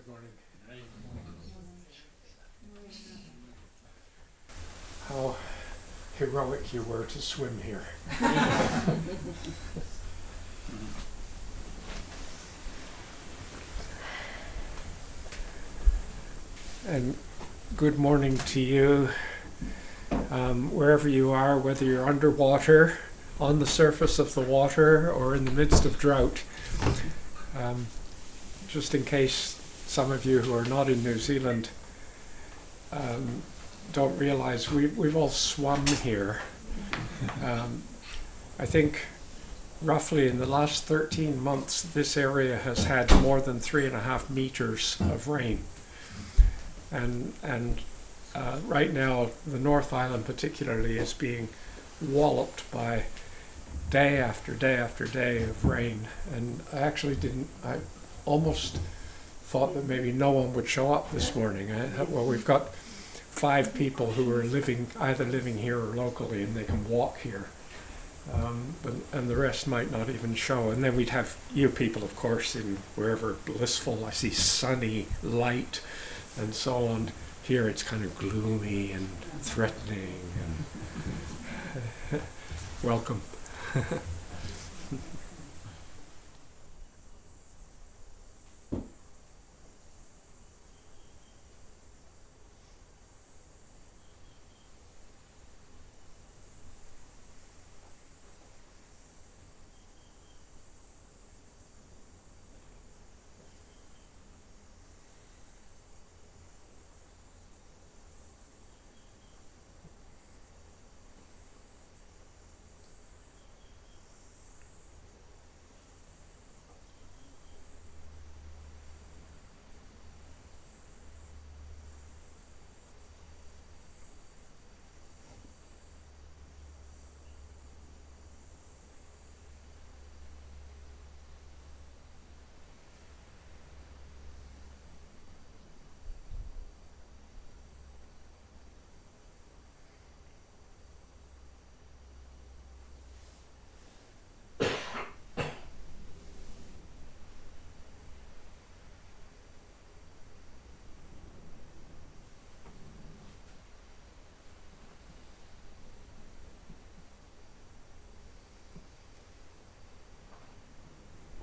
Good morning. How heroic you were to swim here. And good morning to you, wherever you are, whether you're underwater, on the surface of the water, or in the midst of drought. Just in case some of you who are not in New Zealand don't realize, we've all swum here. I think roughly in the last 13 months, this area has had more than 3.5 meters of rain. And right now, the North Island particularly is being walloped by day after day after day of rain. And I almost thought that maybe no one would show up this morning. Well, we've got 5 people who are either living here or locally, and they can walk here. And the rest might not even show. And then we'd have you people, of course, in wherever blissful, I see sunny, light, and so on. Here it's kind of gloomy and threatening. And welcome.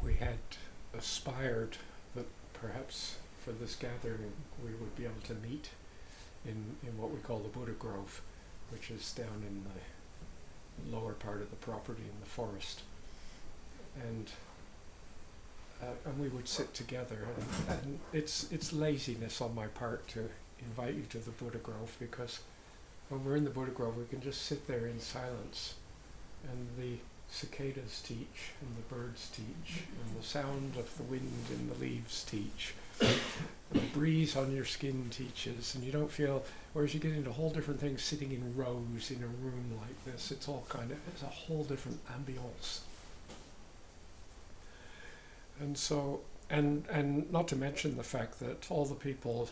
We had aspired that perhaps for this gathering we would be able to meet in what we call the Buddha Grove, which is down in the lower part of the property in the forest. And we would sit together, and it's laziness on my part to invite you to the Buddha Grove, because when we're in the Buddha Grove we can just sit there in silence, and the cicadas teach, and the birds teach, and the sound of the wind in the leaves teach, and the breeze on your skin teaches, and you don't feel, whereas you get into whole different things sitting in rows in a room like this. It's a whole different ambience. And so, and not to mention the fact that all the people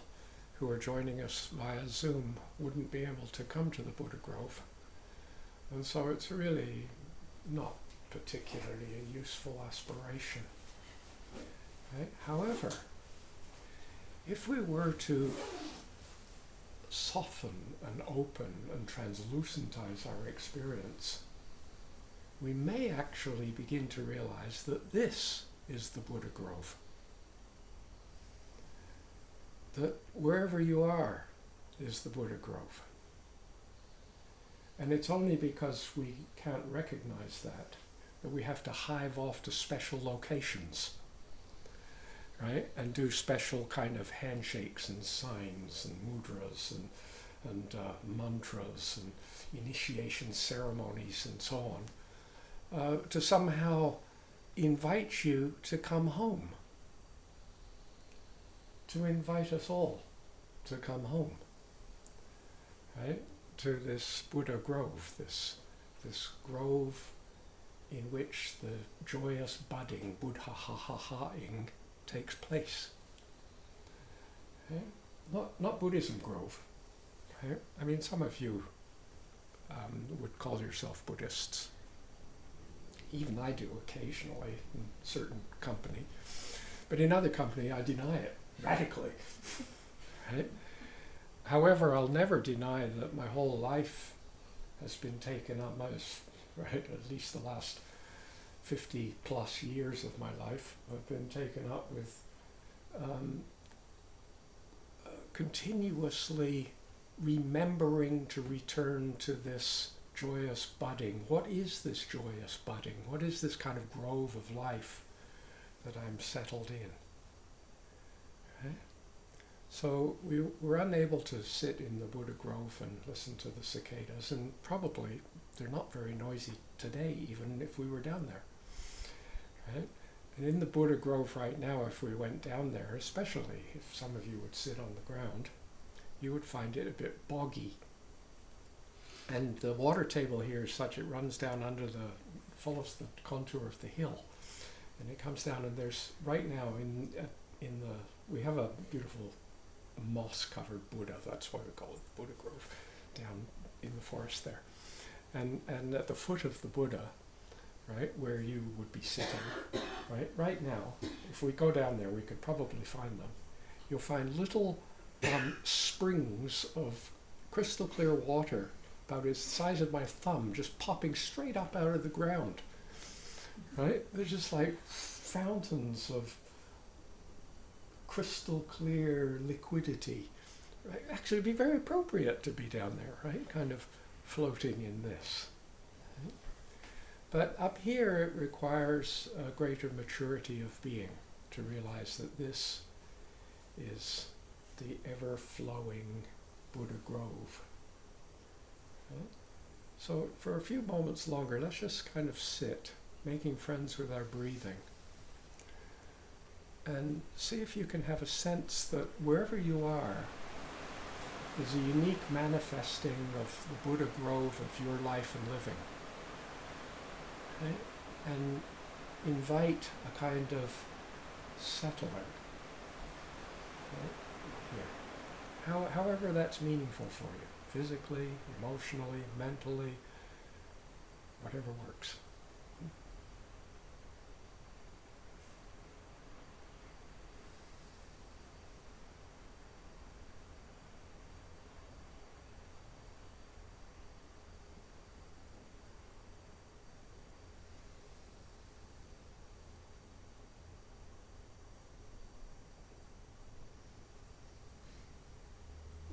who are joining us via Zoom wouldn't be able to come to the Buddha Grove. And so it's really not particularly a useful aspiration. Right? However, if we were to soften and open and translucentize our experience, we may actually begin to realize that this is the Buddha Grove. That wherever you are is the Buddha Grove. And it's only because we can't recognize that we have to hive off to special locations, right? And do special kind of handshakes and signs and mudras and mantras and initiation ceremonies and so on, to somehow invite you to come home, to invite us all to come home, right? To this Buddha Grove, this grove in which the joyous budding, Buddha-ha-ha-ha-ing, takes place. Okay? Not Buddhism Grove. Okay? I mean, some of you would call yourself Buddhists. Even I do occasionally in certain company. But in other company, I deny it. radically, right? However, I'll never deny that my whole life has been taken up, right, at least the last 50 plus years of my life have been taken up with continuously remembering to return to this joyous budding. What is this joyous budding? What is this kind of grove of life that I'm settled in? Right? So we were unable to sit in the Buddha Grove and listen to the cicadas, and probably they're not very noisy today, even if we were down there. Right? And in the Buddha Grove right now, if we went down there, especially if some of you would sit on the ground, you would find it a bit boggy. And the water table here is such it runs down under follows the contour of the hill. And it comes down, and there's, right now, we have a beautiful moss-covered Buddha, that's why we call it the Buddha Grove, down in the forest there. And at the foot of the Buddha, right, where you would be sitting, right now, if we go down there, we could probably find them. You'll find little springs of crystal clear water, about the size of my thumb, just popping straight up out of the ground. Right? They're just like fountains of crystal clear liquidity. Right? Actually, it'd be very appropriate to be down there, right? Kind of floating in this. Right? But up here, it requires a greater maturity of being to realize that this is the ever-flowing Buddha Grove. Right? So for a few moments longer, let's just kind of sit, making friends with our breathing. And see if you can have a sense that wherever you are is a unique manifesting of the Buddha Grove of your life and living. Right? And invite a kind of settling. Right? Here. However that's meaningful for you, physically, emotionally, mentally, whatever works.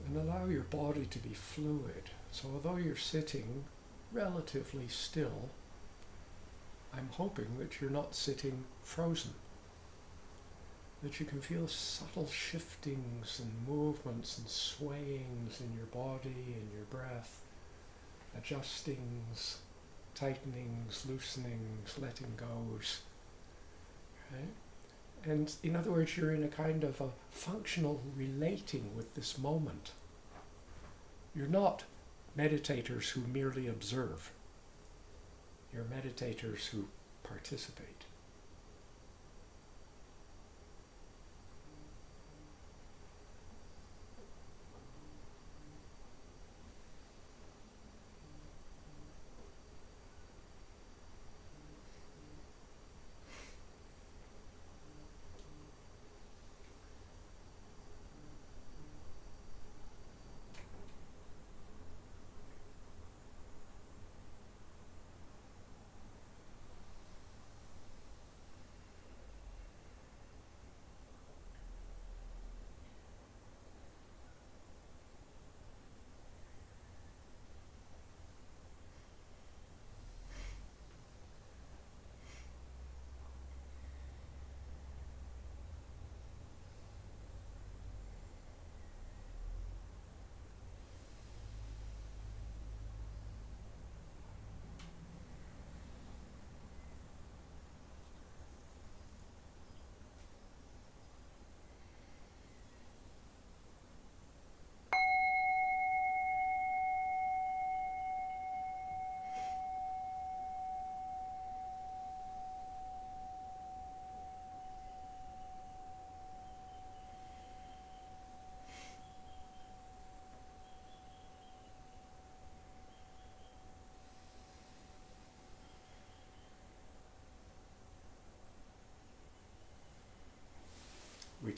And allow your body to be fluid. So although you're sitting relatively still, I'm hoping that you're not sitting frozen. That you can feel subtle shiftings and movements and swayings in your body and your breath, adjustings, tightenings, loosenings, letting goes. Right? And in other words, you're in a kind of a functional relating with this moment. You're not meditators who merely observe. You're meditators who participate.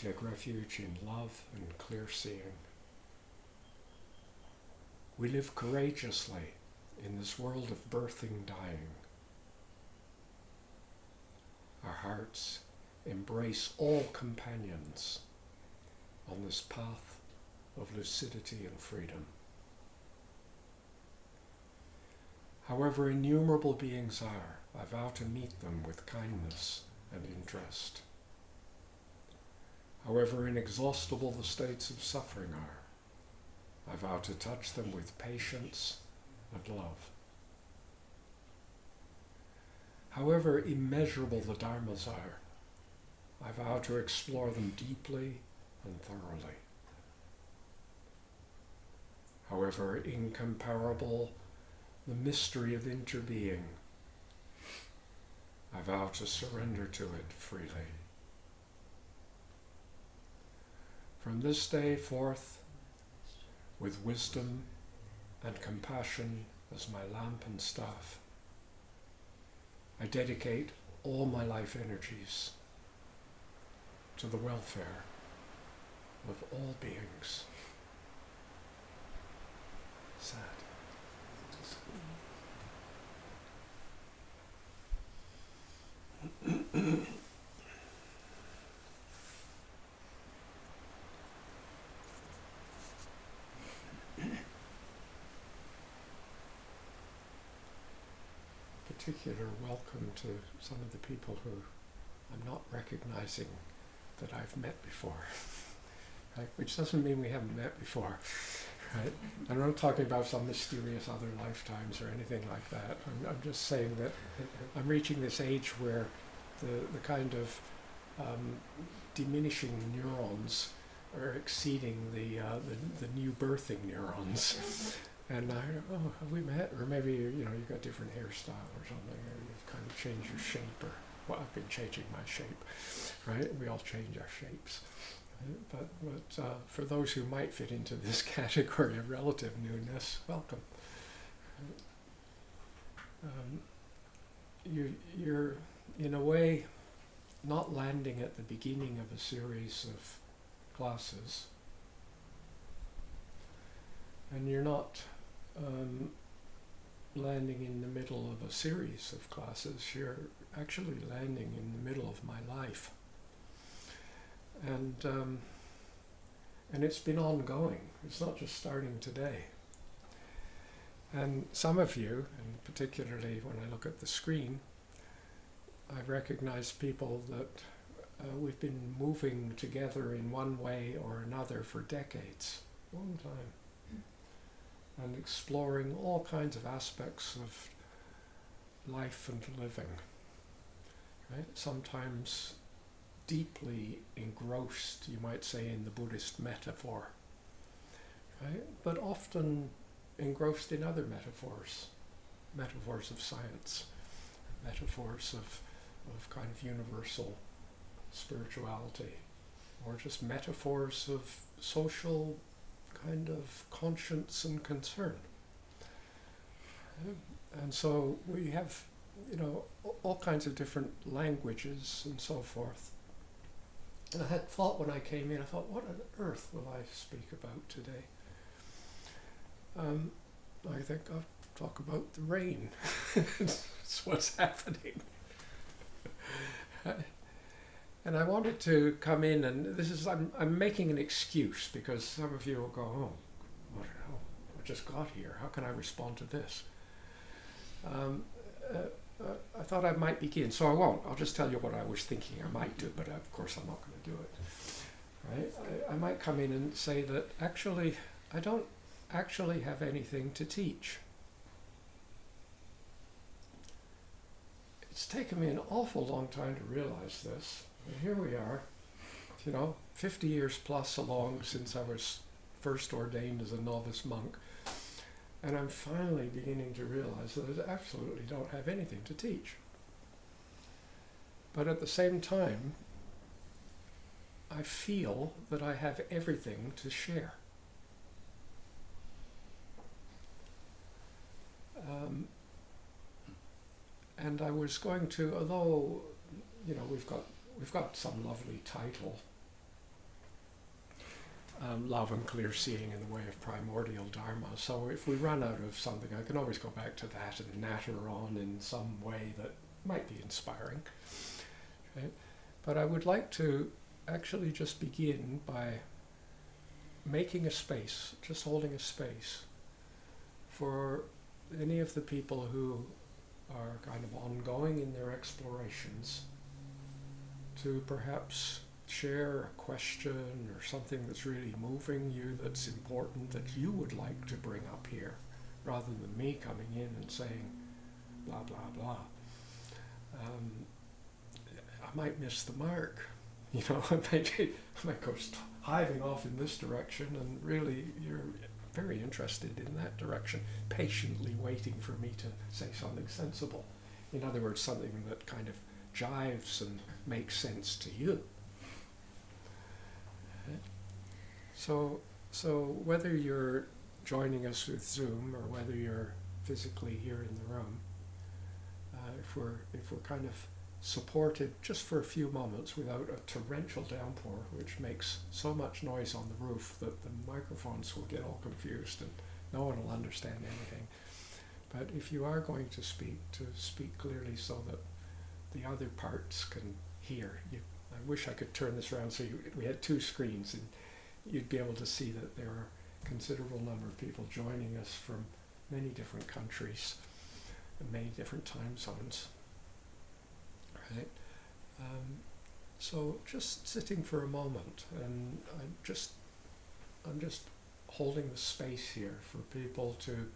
take refuge in love and clear seeing. We live courageously in this world of birthing, dying. Our hearts embrace all companions on this path of lucidity and freedom. However innumerable beings are, I vow to meet them with kindness and interest. However inexhaustible the states of suffering are, I vow to touch them with patience and love. However immeasurable the Dharmas are, I vow to explore them deeply and thoroughly. However incomparable the mystery of interbeing, I vow to surrender to it freely. From this day forth, with wisdom and compassion as my lamp and staff, I dedicate all my life energies to the welfare of all beings. Sad. Particular welcome to some of the people who I'm not recognizing that I've met before, right? Which doesn't mean we haven't met before, right? I'm not talking about some mysterious other lifetimes or anything like that. I'm just saying that I'm reaching this age where the kind of diminishing neurons are exceeding the new birthing neurons. And have we met? Or maybe, you've got different hairstyle or something, or you've kind of changed your shape, or, well, I've been changing my shape, right? We all change our shapes. Right? But for those who might fit into this category of relative newness, welcome. You're, in a way, not landing at the beginning of a series of classes, and you're not landing in the middle of a series of classes. You're actually landing in the middle of my life, and it's been ongoing. It's not just starting today. And some of you, and particularly when I look at the screen, I recognize people that we've been moving together in one way or another for decades, long time, and exploring all kinds of aspects of life and living, right? Sometimes deeply engrossed, you might say, in the Buddhist metaphor, right? But often engrossed in other metaphors of science, metaphors of kind of universal spirituality, or just metaphors of social kind of conscience and concern. And so we have, all kinds of different languages and so forth. And I had thought when I came in, I thought, what on earth will I speak about today? I think I'll talk about the rain. It's what's happening. And I wanted to come in, and I'm making an excuse, because some of you will go, oh, I just got here. How can I respond to this? I thought I might begin, so I won't. I'll just tell you what I was thinking I might do, but of course I'm not going to do it. Right? I might come in and say that actually I don't actually have anything to teach. It's taken me an awful long time to realize this. And here we are, 50 years plus along since I was first ordained as a novice monk. And I'm finally beginning to realize that I absolutely don't have anything to teach. But at the same time, I feel that I have everything to share. And I was going to, although we've got some lovely title love and clear seeing in the way of primordial Dharma. So if we run out of something, I can always go back to that and natter on in some way that might be inspiring. Right? But I would like to actually just begin by making a space, just holding a space for any of the people who are kind of ongoing in their explorations to perhaps share a question or something that's really moving you, that's important, that you would like to bring up here, rather than me coming in and saying blah, blah, blah. I might miss the mark. You know, I might go hiving off in this direction, and really you're very interested in that direction, patiently waiting for me to say something sensible. In other words, something that kind of jives and makes sense to you. So whether you're joining us with Zoom or whether you're physically here in the room, if we're kind of supported just for a few moments without a torrential downpour, which makes so much noise on the roof that the microphones will get all confused and no one will understand anything. But if you are going to speak clearly so that the other parts can hear. I wish I could turn this around so we had two screens and you'd be able to see that there are a considerable number of people joining us from many different countries and many different time zones. Right? So just sitting for a moment, and I'm just holding the space here for people to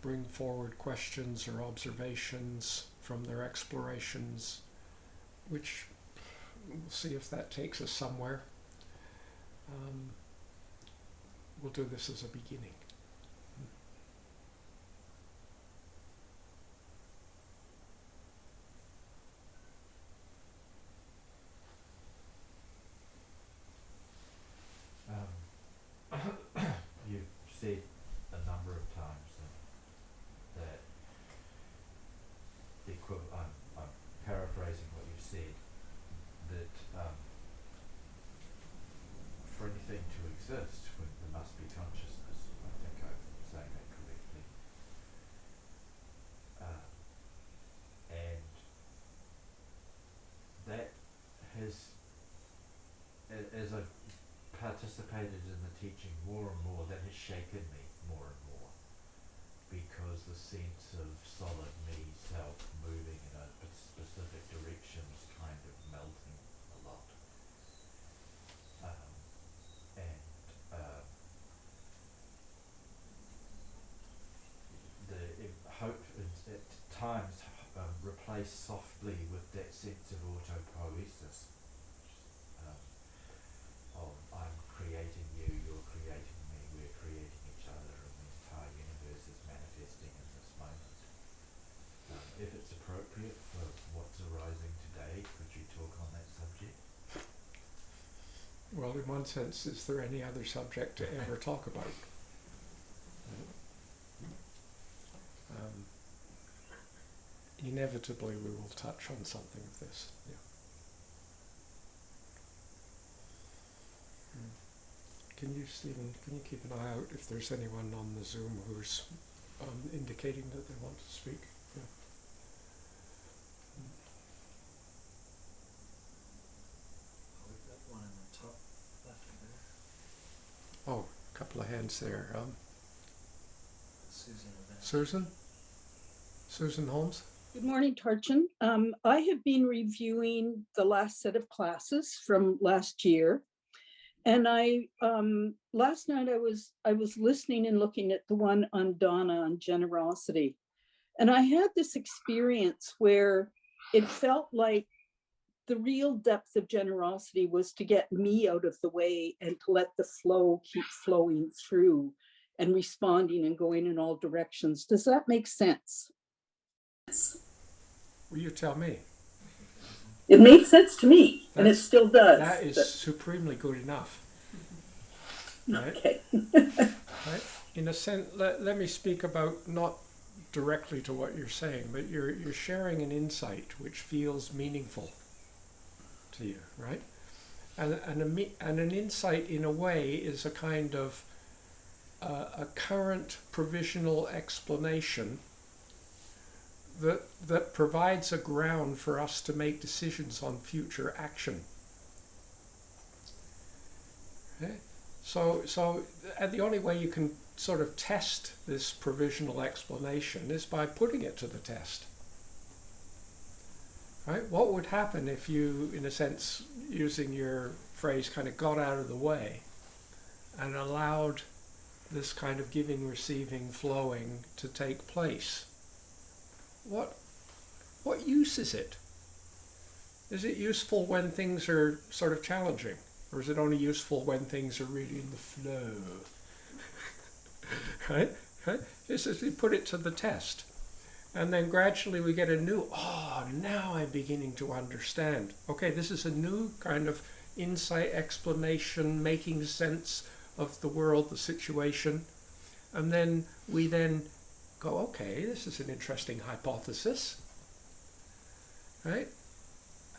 bring forward questions or observations from their explorations, which we'll see if that takes us somewhere. We'll do this as a beginning. You've said a number of times that I'm paraphrasing what you've said, that for anything to exist, there must be consciousness. I think I'm saying that correctly. And that has, as I've participated in the teaching more and more, that has shaken me more and more, because the sense of solid me, self, moving in a specific direction is kind of melting a lot. The hope is at times replaced softly with that sense of autopoiesis. I'm creating you, you're creating me, we're creating each other, and the entire universe is manifesting in this moment. If it's appropriate for what's arising today, could you talk on that subject? Well, in one sense, is there any other subject to ever talk about? Inevitably, we will touch on something of this. Yeah. Can you, Stephen, keep an eye out if there's anyone on the Zoom who's indicating that they want to speak? Yeah. We've got one in the top left there. Oh, a couple of hands there. Susan. Susan Holmes? Good morning, Tarchin. I have been reviewing the last set of classes from last year. And last night I was listening and looking at the one on Donna on generosity. And I had this experience where it felt like the real depth of generosity was to get me out of the way and to let the flow keep flowing through and responding and going in all directions. Does that make sense? Will you tell me? It made sense to me, and it still does. That is supremely good enough. Right? Okay. Right? In a sense, let me speak about, not directly to what you're saying, but you're sharing an insight which feels meaningful to you, right? and an insight in a way is a kind of a current provisional explanation that provides a ground for us to make decisions on future action. Okay? And the only way you can sort of test this provisional explanation is by putting it to the test. Right? What would happen if you, in a sense, using your phrase, kind of got out of the way and allowed this kind of giving, receiving, flowing to take place? What use is it? Is it useful when things are sort of challenging? Or is it only useful when things are really in the flow? Right? This is, we put it to the test. And then gradually we get a new, now I'm beginning to understand. Okay, this is a new kind of insight, explanation, making sense of the world, the situation. And then we then go, okay, this is an interesting hypothesis. Right?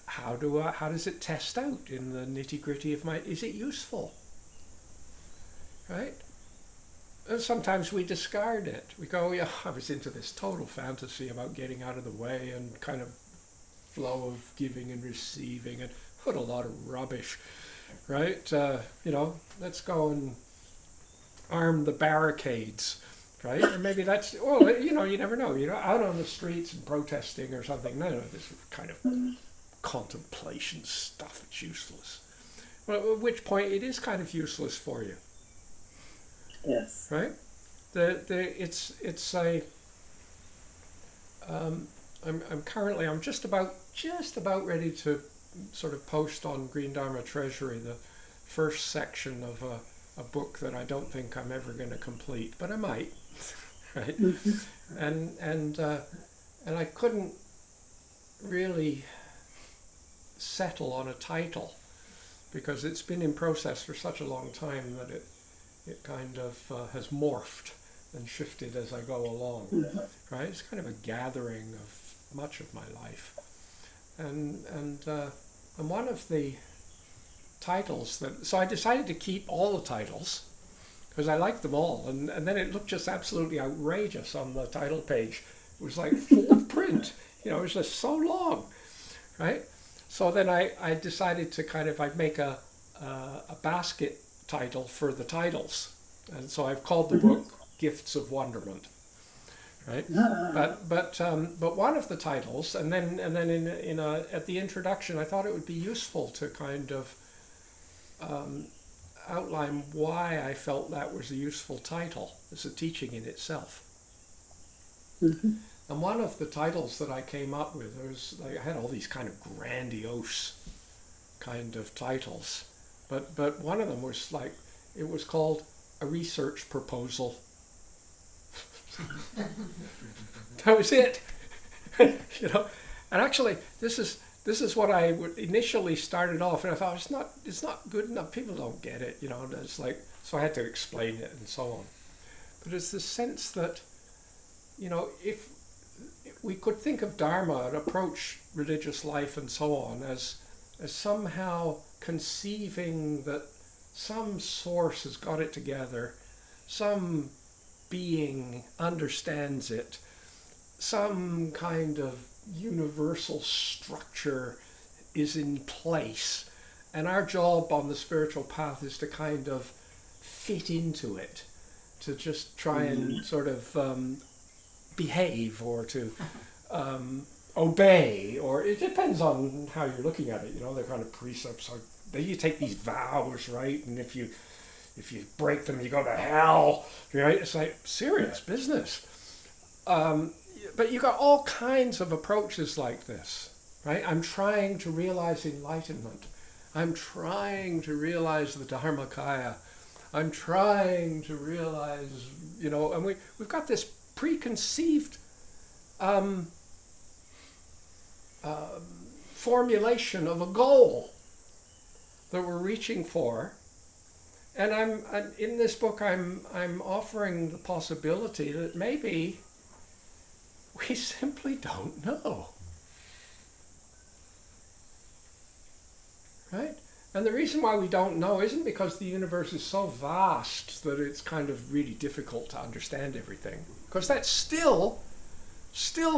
How does it test out in the nitty-gritty of is it useful? Right? And sometimes we discard it. We go, yeah, I was into this total fantasy about getting out of the way and kind of flow of giving and receiving, and what a lot of rubbish, right? Let's go and arm the barricades, right? Or maybe that's, you never know. Out on the streets and protesting or something. No, this kind of contemplation stuff, it's useless. Well, at which point it is kind of useless for you. Yes. Right? I'm just about ready to sort of post on Green Dharma Treasury the first section of a book that I don't think I'm ever going to complete, but I might. Right? And I couldn't really settle on a title because it's been in process for such a long time that it kind of has morphed and shifted as I go along, right? It's kind of a gathering of much of my life, and one of the titles so I decided to keep all the titles because I liked them all, and then it looked just absolutely outrageous on the title page. It was like full print, it was just so long, right? So then I decided to I'd make a basket title for the titles, and so I've called the book Gifts of Wonderment, right? But one of the titles, and then at the introduction, I thought it would be useful to kind of outline why I felt that was a useful title as a teaching in itself. And one of the titles that I came up with I had all these kind of grandiose kind of titles. But one of them was it was called A Research Proposal. That was it. And actually this is what I initially started off, and I thought it's not good enough. People don't get it, and it's so I had to explain it and so on. But it's the sense that, if we could think of Dharma and approach religious life and so on as somehow conceiving that some source has got it together, some being understands it, some kind of universal structure is in place, and our job on the spiritual path is to kind of fit into it, to just try and sort of behave or to obey, or it depends on how you're looking at it. They're kind of precepts. You take these vows, right? And if you break them, you go to hell, right? It's like serious business. But you got all kinds of approaches like this, right? I'm trying to realize enlightenment. I'm trying to realize the Dharmakaya. I'm trying to realize, and we've got this preconceived formulation of a goal that we're reaching for, and I'm in this book I'm offering the possibility that maybe we simply don't know, right? And the reason why we don't know isn't because the universe is so vast that it's kind of really difficult to understand everything. Because that's still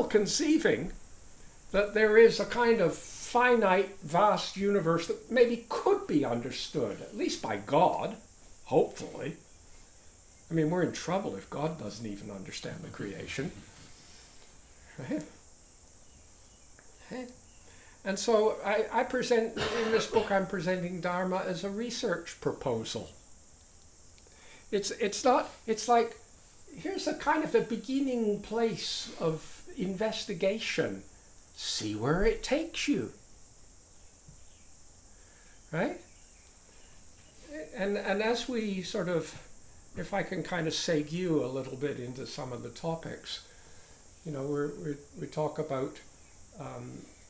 conceiving that there is a kind of finite, vast universe that maybe could be understood, at least by God, hopefully. I mean, we're in trouble if God doesn't even understand the creation. Right? Right? And so I present, in this book, I'm presenting Dharma as a research proposal. It's like, here's a kind of a beginning place of investigation. See where it takes you. Right? And as we sort of, if I can kind of segue a little bit into some of the topics, you know, we talk about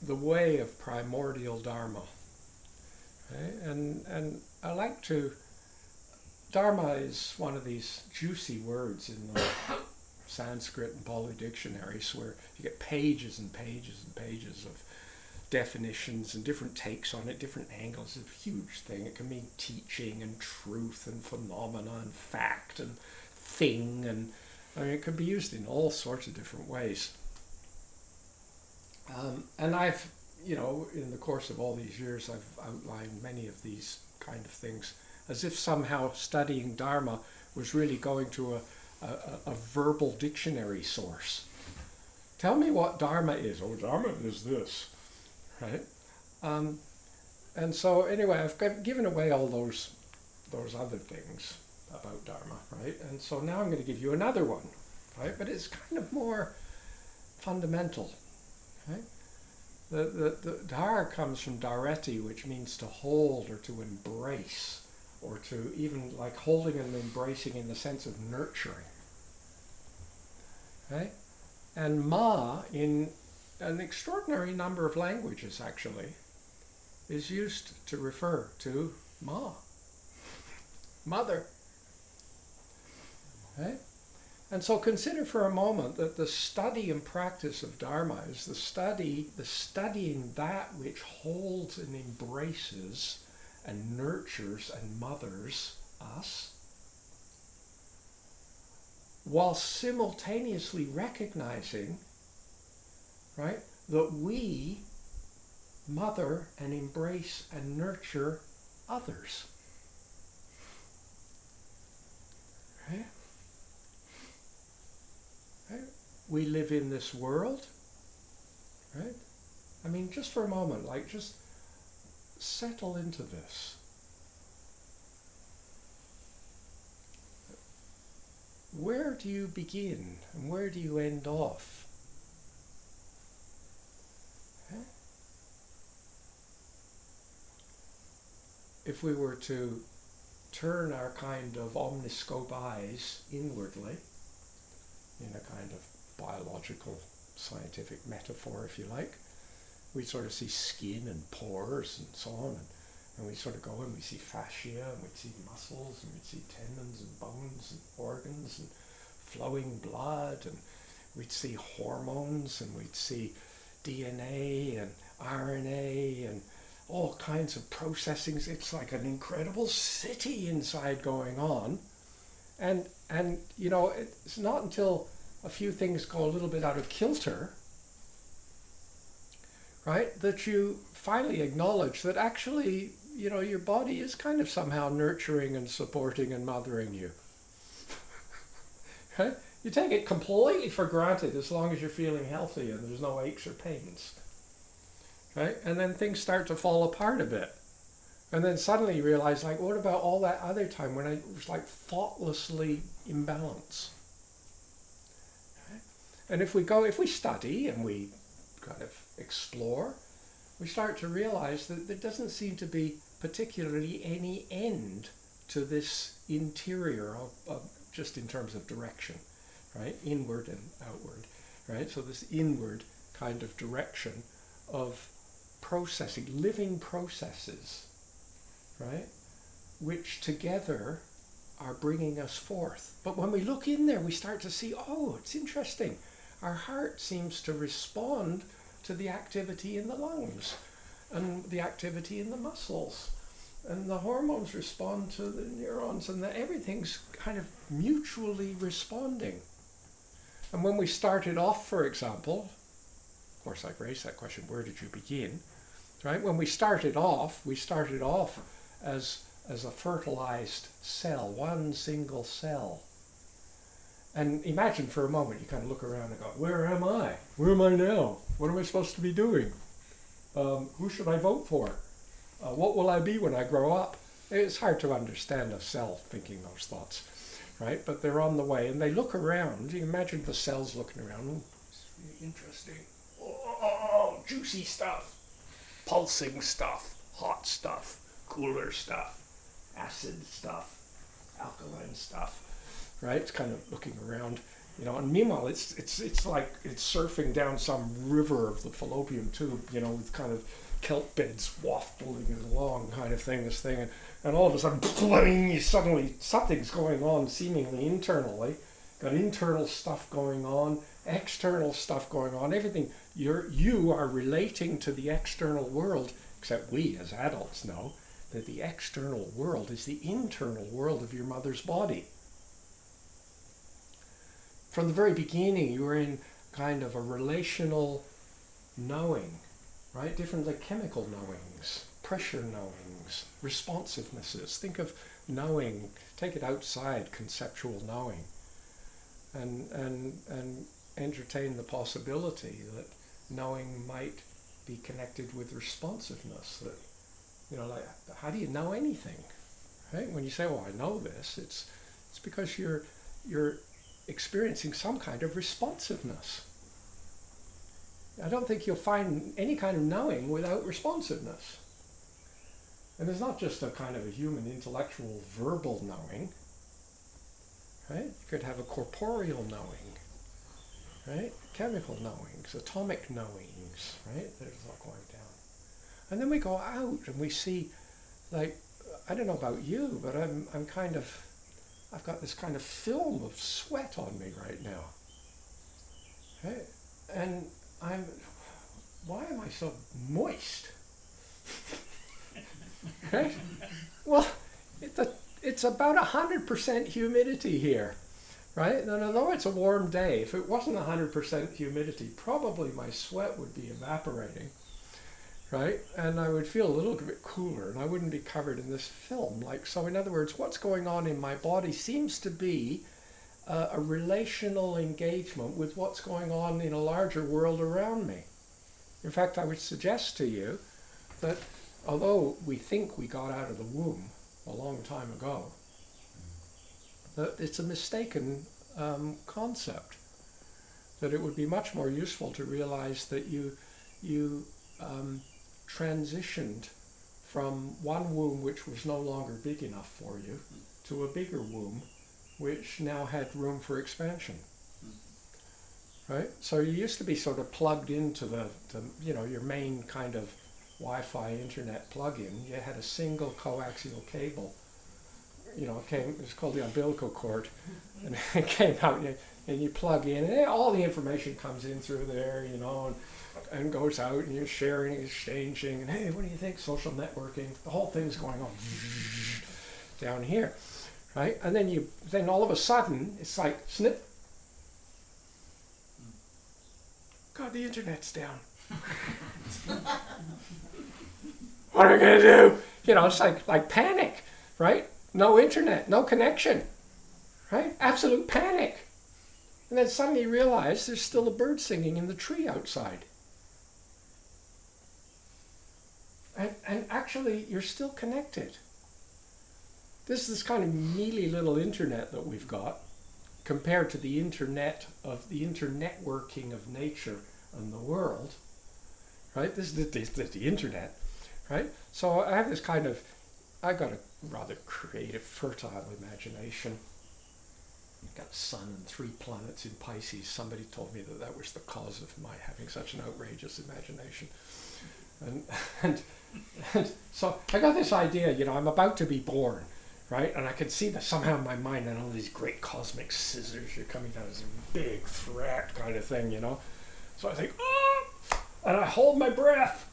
the way of primordial Dharma. Right? And I like to, Dharma is one of these juicy words in the Sanskrit and Pali dictionaries where you get pages and pages and pages of definitions and different takes on it, different angles. It's a huge thing. It can mean teaching and truth and phenomena and fact and thing, and I mean, it can be used in all sorts of different ways. And I've, you know, in the course of all these years, I've outlined many of these kind of things as if somehow studying Dharma was really going to a verbal dictionary source. Tell me what Dharma is. Oh, Dharma is this, right? And so anyway, I've given away all those other things about Dharma, right? And so now I'm going to give you another one, right? But it's kind of more fundamental, right? The Dhar comes from dhareti, which means to hold or to embrace, or to even like holding and embracing in the sense of nurturing, right? And ma, in an extraordinary number of languages actually, is used to refer to ma, mother, right? And so consider for a moment that the study and practice of Dharma is the studying that which holds and embraces and nurtures and mothers us, while simultaneously recognizing, right, that we mother and embrace and nurture others. Right? Right? We live in this world, right? I mean, just for a moment, like, just settle into this. Where do you begin and where do you end off? Okay? If we were to turn our kind of omniscope eyes inwardly, in a kind of biological, scientific metaphor, if you like, we sort of see skin and pores and so on, and we sort of go and we see fascia, and we see muscles, and we see tendons and bones and organs and flowing blood, and we'd see hormones, and we'd see DNA and RNA and all kinds of processings. It's like an incredible city inside going on. And you know, it's not until a few things go a little bit out of kilter, right, that you finally acknowledge that actually, you know, your body is kind of somehow nurturing and supporting and mothering you. Right? You take it completely for granted as long as you're feeling healthy and there's no aches or pains. Right? And then things start to fall apart a bit. And then suddenly you realize, like, what about all that other time when I was like thoughtlessly imbalanced? Right? And if we study and we kind of explore, we start to realize that there doesn't seem to be particularly any end to this interior of just in terms of direction, right? Inward and outward, right? So this inward kind of direction of processing, living processes, right, which together are bringing us forth. But when we look in there, we start to see, oh, it's interesting. Our heart seems to respond to the activity in the lungs and the activity in the muscles And the hormones respond to the neurons, and everything's kind of mutually responding. And when we started off, for example, of course I raised that question, where did you begin? Right? When we started off as a fertilized cell, one single cell. And imagine for a moment, you kind of look around and go, where am I? Where am I now? What am I supposed to be doing? Who should I vote for? What will I be when I grow up? It's hard to understand a cell thinking those thoughts, right? But they're on the way, and they look around. You imagine the cells looking around. Oh, it's really interesting. Oh, juicy stuff, pulsing stuff, hot stuff, cooler stuff, acid stuff, alkaline stuff, right? It's kind of looking around, and meanwhile it's like it's surfing down some river of the fallopian tube, with kind of kelp beds wafting along kind of thing, and all of a sudden, suddenly something's going on seemingly internally. Got internal stuff going on, external stuff going on, everything. You are relating to the external world, except we as adults know that the external world is the internal world of your mother's body. From the very beginning, you were in kind of a relational knowing, right? Different like chemical knowings, pressure knowings, responsivenesses. Think of knowing, take it outside conceptual knowing, and entertain the possibility that knowing might be connected with responsiveness. That, like, how do you know anything, right? When you say, "Oh, I know this," it's because you're experiencing some kind of responsiveness. I don't think you'll find any kind of knowing without responsiveness. And it's not just a kind of a human intellectual verbal knowing, right? You could have a corporeal knowing, right? Chemical knowings, atomic knowings, right? There's all going down. And then we go out and we see, like, I don't know about you, but I've got this kind of film of sweat on me right now, right? And why am I so moist? Right? Well, it's about 100% humidity here, right? And although it's a warm day, if it wasn't 100% humidity, probably my sweat would be evaporating, right? And I would feel a little bit cooler, and I wouldn't be covered in this film. So in other words, what's going on in my body seems to be a relational engagement with what's going on in a larger world around me. In fact, I would suggest to you that although we think we got out of the womb a long time ago, that it's a mistaken concept. That it would be much more useful to realize that you transitioned from one womb which was no longer big enough for you to a bigger womb which now had room for expansion. Right? So you used to be sort of plugged into your main kind of Wi-Fi internet plug-in. You had a single coaxial cable. It was called the umbilical cord, and it came out, and you plug in, and all the information comes in through there, and goes out, and you're sharing, exchanging, and hey, what do you think? Social networking, the whole thing's going on down here, right? And then all of a sudden, it's like snip. God, the internet's down. What are we gonna do? It's like panic, right? No internet, no connection, right? Absolute panic. And then suddenly you realize there's still a bird singing in the tree outside. And actually, you're still connected. This is kind of mealy little internet that we've got compared to the internetworking of nature and the world, right? This is the internet, right? So I have this I've got a rather creative, fertile imagination. I've got sun and 3 planets in Pisces. Somebody told me that was the cause of my having such an outrageous imagination. And so I got this idea, I'm about to be born, right? And I can see that somehow in my mind, and all these great cosmic scissors are coming down, this big threat kind of thing, So I think, and I hold my breath,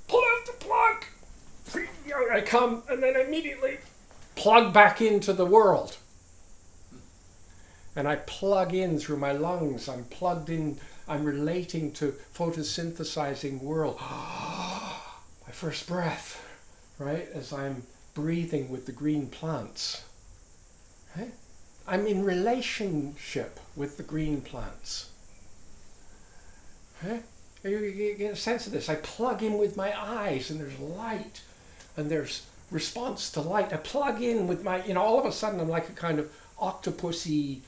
pull out the plug, I come, and then immediately plug back into the world. And I plug in through my lungs. I'm plugged in. I'm relating to photosynthesizing world. My first breath, right? As I'm breathing with the green plants. Right? I'm in relationship with the green plants. Right? You get a sense of this. I plug in with my eyes, and there's light, and there's response to light. I plug in with my, all of a sudden I'm like a kind of octopusy,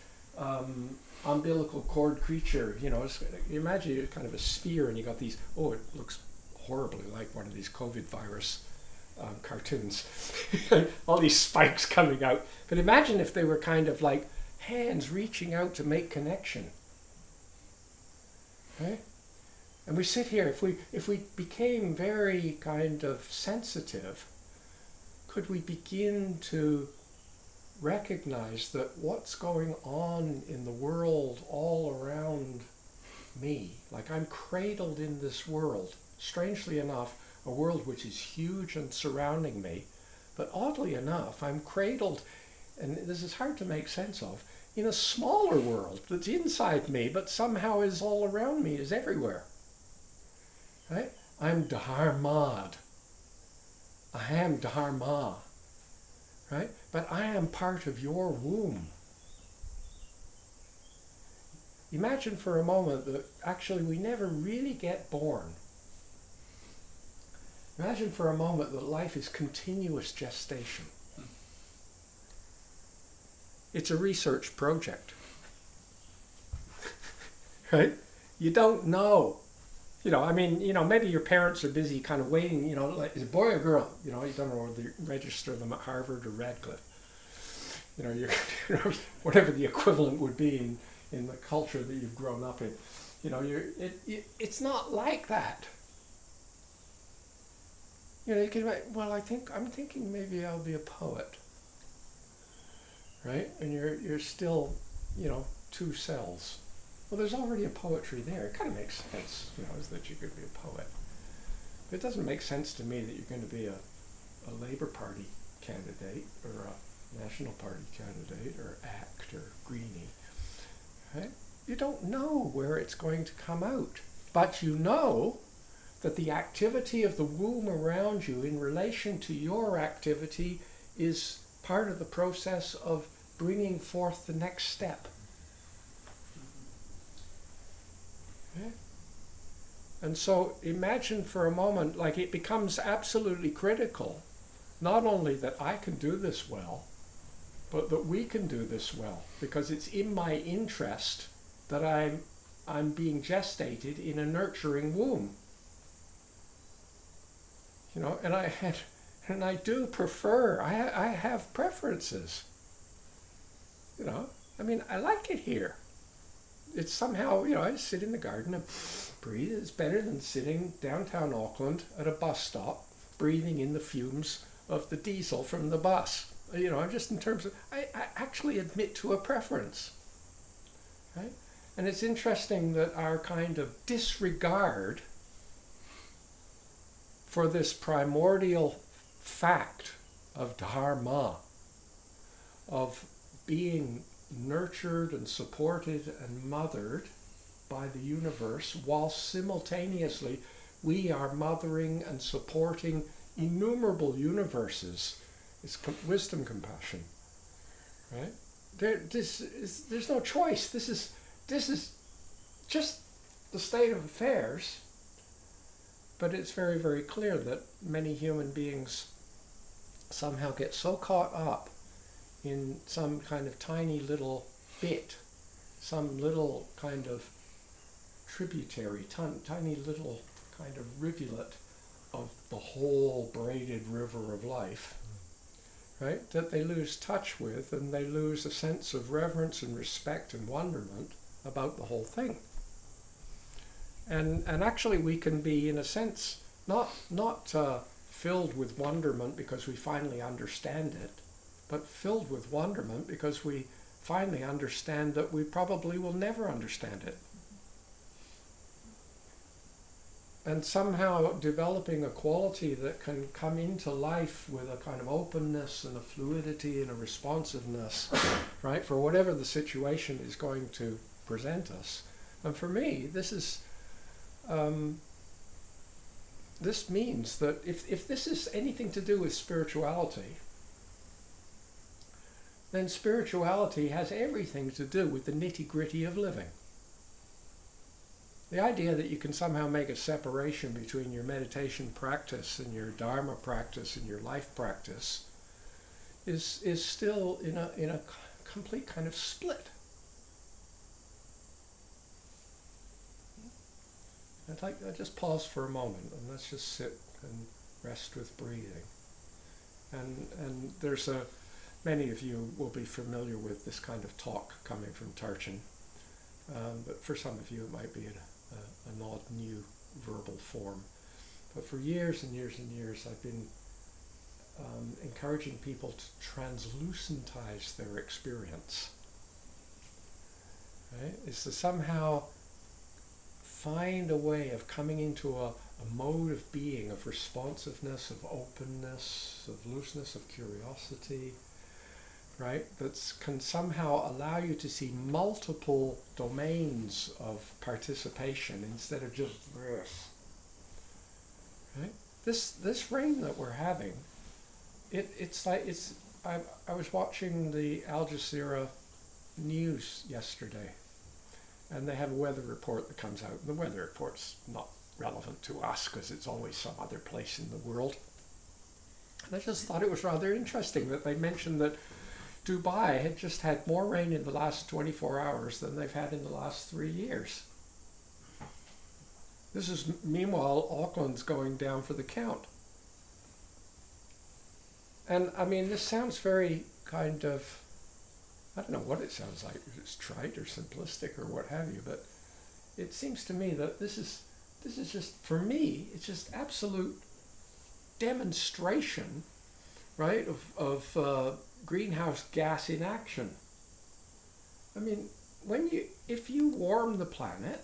umbilical cord creature. You imagine you're kind of a sphere, and you got these. Oh, it looks horribly like one of these COVID virus cartoons. All these spikes coming out. But imagine if they were kind of like hands reaching out to make connection. Right? And we sit here. If we became very kind of sensitive, could we begin to recognize that what's going on in the world all around me, like I'm cradled in this world, strangely enough, a world which is huge and surrounding me, but oddly enough, I'm cradled, and this is hard to make sense of, in a smaller world that's inside me, but somehow is all around me, is everywhere. Right? I'm Dharmad. I am Dharma. Right? But I am part of your womb. Imagine for a moment that actually we never really get born. Imagine for a moment that life is continuous gestation. It's a research project. Right? You don't know. Maybe your parents are busy kind of waiting, like, is it a boy or girl? You don't know whether you register them at Harvard or Radcliffe. Whatever the equivalent would be in the culture that you've grown up in. It's not like that. You can, I'm thinking maybe I'll be a poet. Right? And you're still, two cells. Well, there's already a poetry there. It kind of makes sense, is that you could be a poet. But it doesn't make sense to me that you're going to be a Labour Party candidate or a National Party candidate or ACT or Greenie. Right? You don't know where it's going to come out. But you know that the activity of the womb around you in relation to your activity is part of the process of bringing forth the next step. Okay? And so imagine for a moment, like it becomes absolutely critical, not only that I can do this well, but that we can do this well, because it's in my interest that I'm being gestated in a nurturing womb. And I do prefer, I have preferences. I like it here. It's somehow, I sit in the garden and breathe. It's better than sitting downtown Auckland at a bus stop, breathing in the fumes of the diesel from the bus. I'm just in terms of, I actually admit to a preference. Right? And it's interesting that our kind of disregard for this primordial fact of Dharma, of being nurtured and supported and mothered by the universe, while simultaneously we are mothering and supporting innumerable universes. It's wisdom, compassion, right? There's no choice. This is just the state of affairs. But it's very, very clear that many human beings somehow get so caught up in some kind of tiny little bit, some little kind of tributary, tiny little kind of rivulet of the whole braided river of life, right? That they lose touch with, and they lose a sense of reverence and respect and wonderment about the whole thing. And actually we can be, in a sense, not filled with wonderment because we finally understand it, but filled with wonderment because we finally understand that we probably will never understand it. and somehow developing a quality that can come into life with a kind of openness and a fluidity and a responsiveness, right, for whatever the situation is going to present us. And for me, this is this means that if this is anything to do with spirituality, then spirituality has everything to do with the nitty-gritty of living. The idea that you can somehow make a separation between your meditation practice and your Dharma practice and your life practice is still in a complete kind of split. I'd just pause for a moment and let's just sit and rest with breathing. And there's many of you will be familiar with this kind of talk coming from Tarchin, but for some of you it might be an odd new verbal form. But for years and years and years I've been encouraging people to translucentize their experience. Right? Is to somehow find a way of coming into a mode of being, of responsiveness, of openness, of looseness, of curiosity, right? That can somehow allow you to see multiple domains of participation instead of just this. Right? This rain that we're having, I was watching the Al Jazeera news yesterday, and they have a weather report that comes out. And the weather report's not relevant to us because it's always some other place in the world. And I just thought it was rather interesting that they mentioned that Dubai had just had more rain in the last 24 hours than they've had in the last 3 years. This is, meanwhile, Auckland's going down for the count. And I mean, this sounds very kind of, I don't know what it sounds like, if it's trite or simplistic or what have you, but it seems to me that this is just, for me, it's just absolute demonstration, right, of greenhouse gas in action. I mean, if you warm the planet,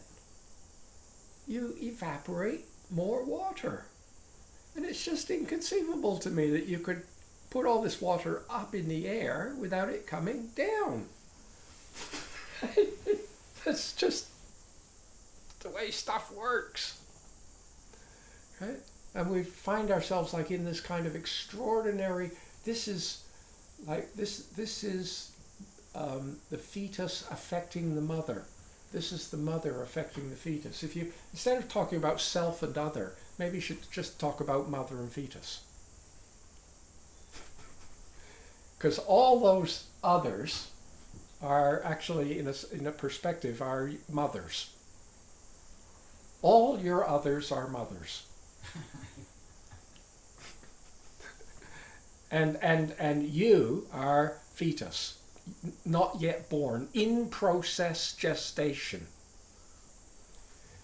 you evaporate more water. And it's just inconceivable to me that you could put all this water up in the air without it coming down. That's just the way stuff works. Right? And we find ourselves like in this kind of extraordinary, this is the fetus affecting the mother. This is the mother affecting the fetus. If you, instead of talking about self and other, maybe you should just talk about mother and fetus. Because all those others are actually, in a perspective, are mothers. All your others are mothers. And you are fetus, not yet born, in process gestation.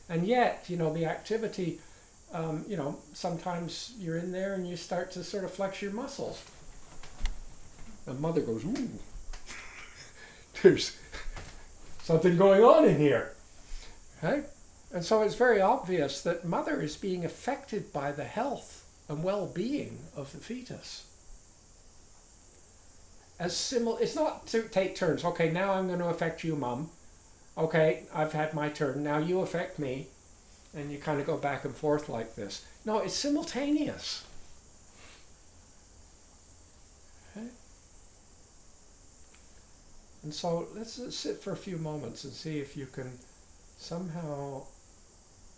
And yet, the activity, sometimes you're in there and you start to sort of flex your muscles. And mother goes, ooh, there's something going on in here, right? And so it's very obvious that mother is being affected by the health and well-being of the fetus. It's not to take turns. Okay, now I'm going to affect you, Mum. Okay, I've had my turn. Now you affect me. And you kind of go back and forth like this. No, it's simultaneous. Okay? And so let's sit for a few moments and see if you can somehow,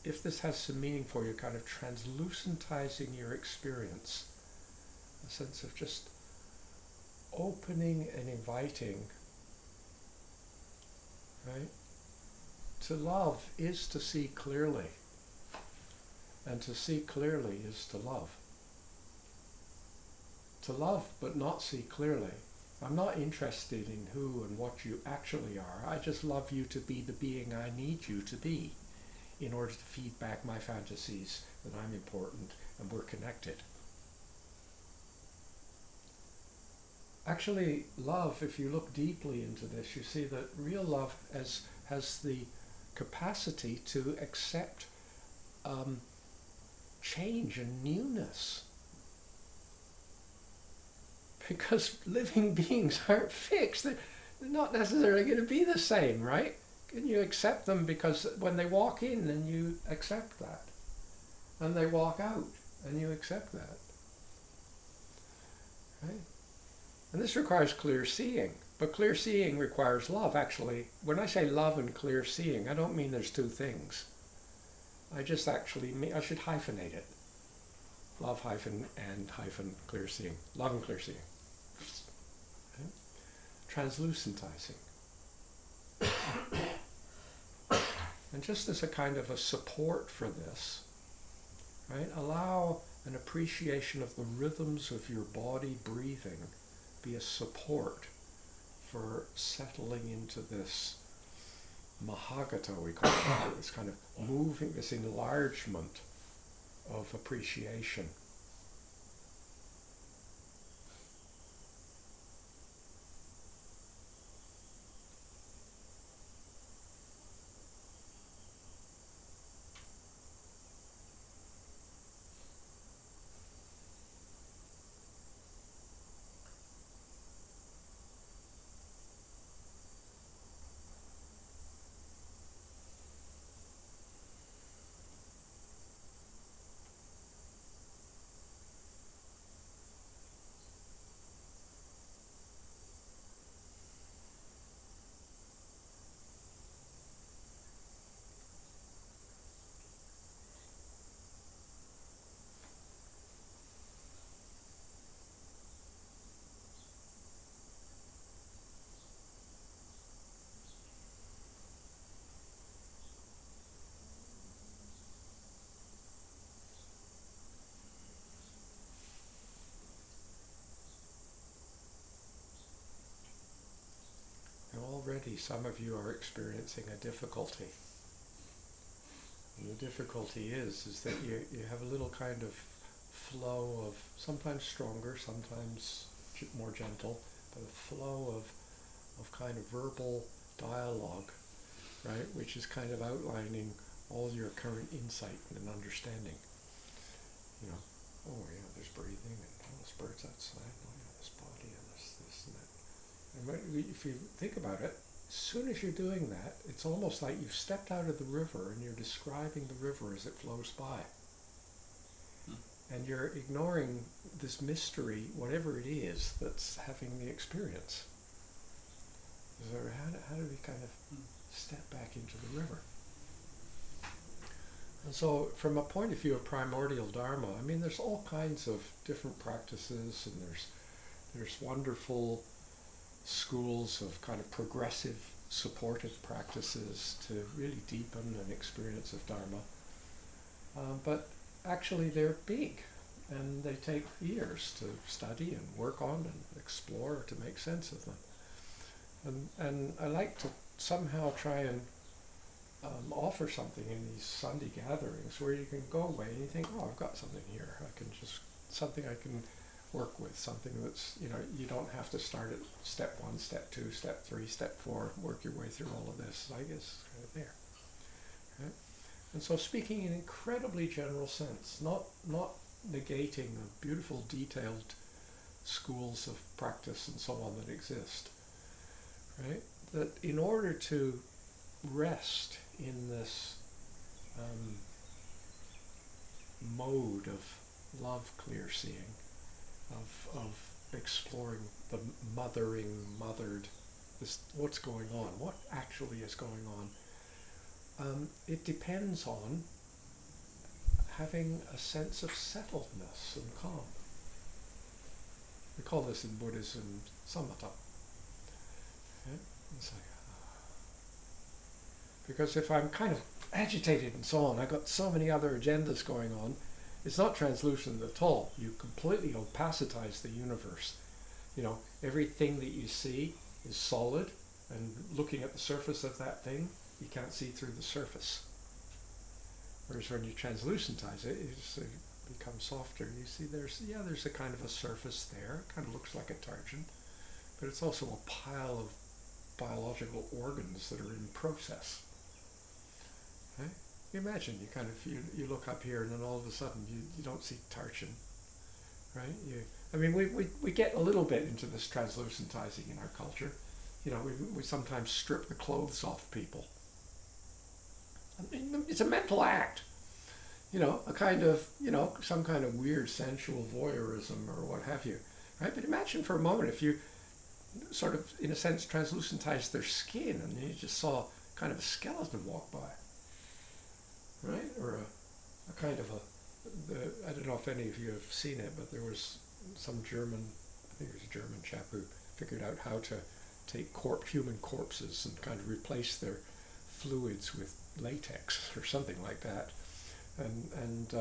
if this has some meaning for you, kind of translucentizing your experience. A sense of just opening and inviting, right? To love is to see clearly, and to see clearly is to love. To love but not see clearly. I'm not interested in who and what you actually are. I just love you to be the being I need you to be in order to feed back my fantasies that I'm important and we're connected. Actually, love, if you look deeply into this, you see that real love has the capacity to accept change and newness. Because living beings aren't fixed. They're not necessarily going to be the same, right? And you accept them because when they walk in, then you accept that. And they walk out, and you accept that. Right? And this requires clear seeing. But clear seeing requires love, actually. When I say love and clear seeing, I don't mean there's two things. I just actually mean, I should hyphenate it. Love hyphen and hyphen clear seeing. Love and clear seeing. Okay? Translucentizing. And just as a kind of a support for this, right, allow an appreciation of the rhythms of your body breathing be a support for settling into this mahagata, we call it, this kind of moving, this enlargement of appreciation. Now already some of you are experiencing a difficulty. And the difficulty is that you have a little kind of flow of, sometimes stronger, sometimes more gentle, but a flow of kind of verbal dialogue, right, which is kind of outlining all your current insight and understanding. You know, oh yeah, there's breathing, and oh, there's birds outside, oh yeah, this body, and this and that. And if you think about it, as soon as you're doing that, it's almost like you've stepped out of the river and you're describing the river as it flows by. And you're ignoring this mystery, whatever it is, that's having the experience. So how do we kind of step back into the river? And so from a point of view of primordial Dharma, I mean, there's all kinds of different practices, and there's wonderful schools of kind of progressive, supportive practices to really deepen an experience of Dharma. But actually they're big, and they take years to study and work on and explore to make sense of them. And I like to somehow try and offer something in these Sunday gatherings where you can go away and you think, oh, I've got something here. Something I can work with, something that's, you don't have to start at step 1, step 2, step 3, step 4, work your way through all of this. I guess kind of there. Okay? And so speaking in incredibly general sense, not negating the beautiful detailed schools of practice and so on that exist, right? That in order to rest in this mode of love clear seeing, of exploring the mothered, this, what's going on, what actually is going on, it depends on having a sense of settledness and calm. We call this in Buddhism samatha. Okay? It's like, because if I'm kind of agitated and so on, I've got so many other agendas going on, it's not translucent at all. You completely opacitize the universe. Everything that you see is solid, and looking at the surface of that thing, you can't see through the surface. Whereas when you translucentize it, it becomes softer. You see there's a kind of a surface there. It kind of looks like a Tarchin, but it's also a pile of biological organs that are in process. Okay? You imagine, you look up here and then all of a sudden you don't see Tarchin, right? I mean, we get a little bit into this translucentizing in our culture. You know, we sometimes strip the clothes off people. I mean, it's a mental act. You know, a kind of, some kind of weird sensual voyeurism or what have you, right? But imagine for a moment if you sort of, in a sense, translucentized their skin and you just saw kind of a skeleton walk by, right? Or a kind of I don't know if any of you have seen it, but there was some German, I think it was a German chap who figured out how to take human corpses and kind of replace their fluids with latex or something like that. And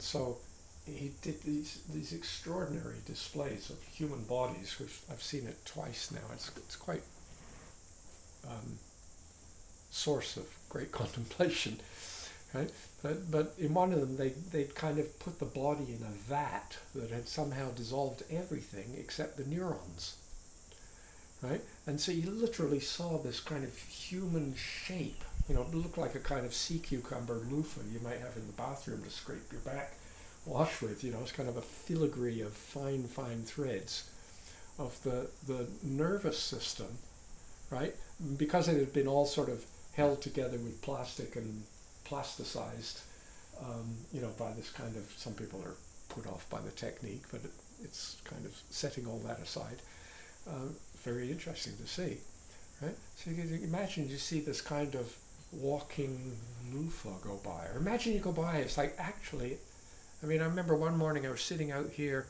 so he did these extraordinary displays of human bodies, which I've seen it twice now. It's quite source of great contemplation, right? But in one of them, they kind of put the body in a vat that had somehow dissolved everything except the neurons, right? And so you literally saw this kind of human shape. You know, it looked like a kind of sea cucumber loofah you might have in the bathroom to scrape your back wash with. You know, it's kind of a filigree of fine threads of the nervous system, right? Because it had been all sort of held together with plastic and plasticized, by this kind of, some people are put off by the technique, but it's kind of setting all that aside. Very interesting to see, right? So you can imagine you see this kind of walking loofah go by, or imagine you go by, it's like actually, I mean, I remember one morning I was sitting out here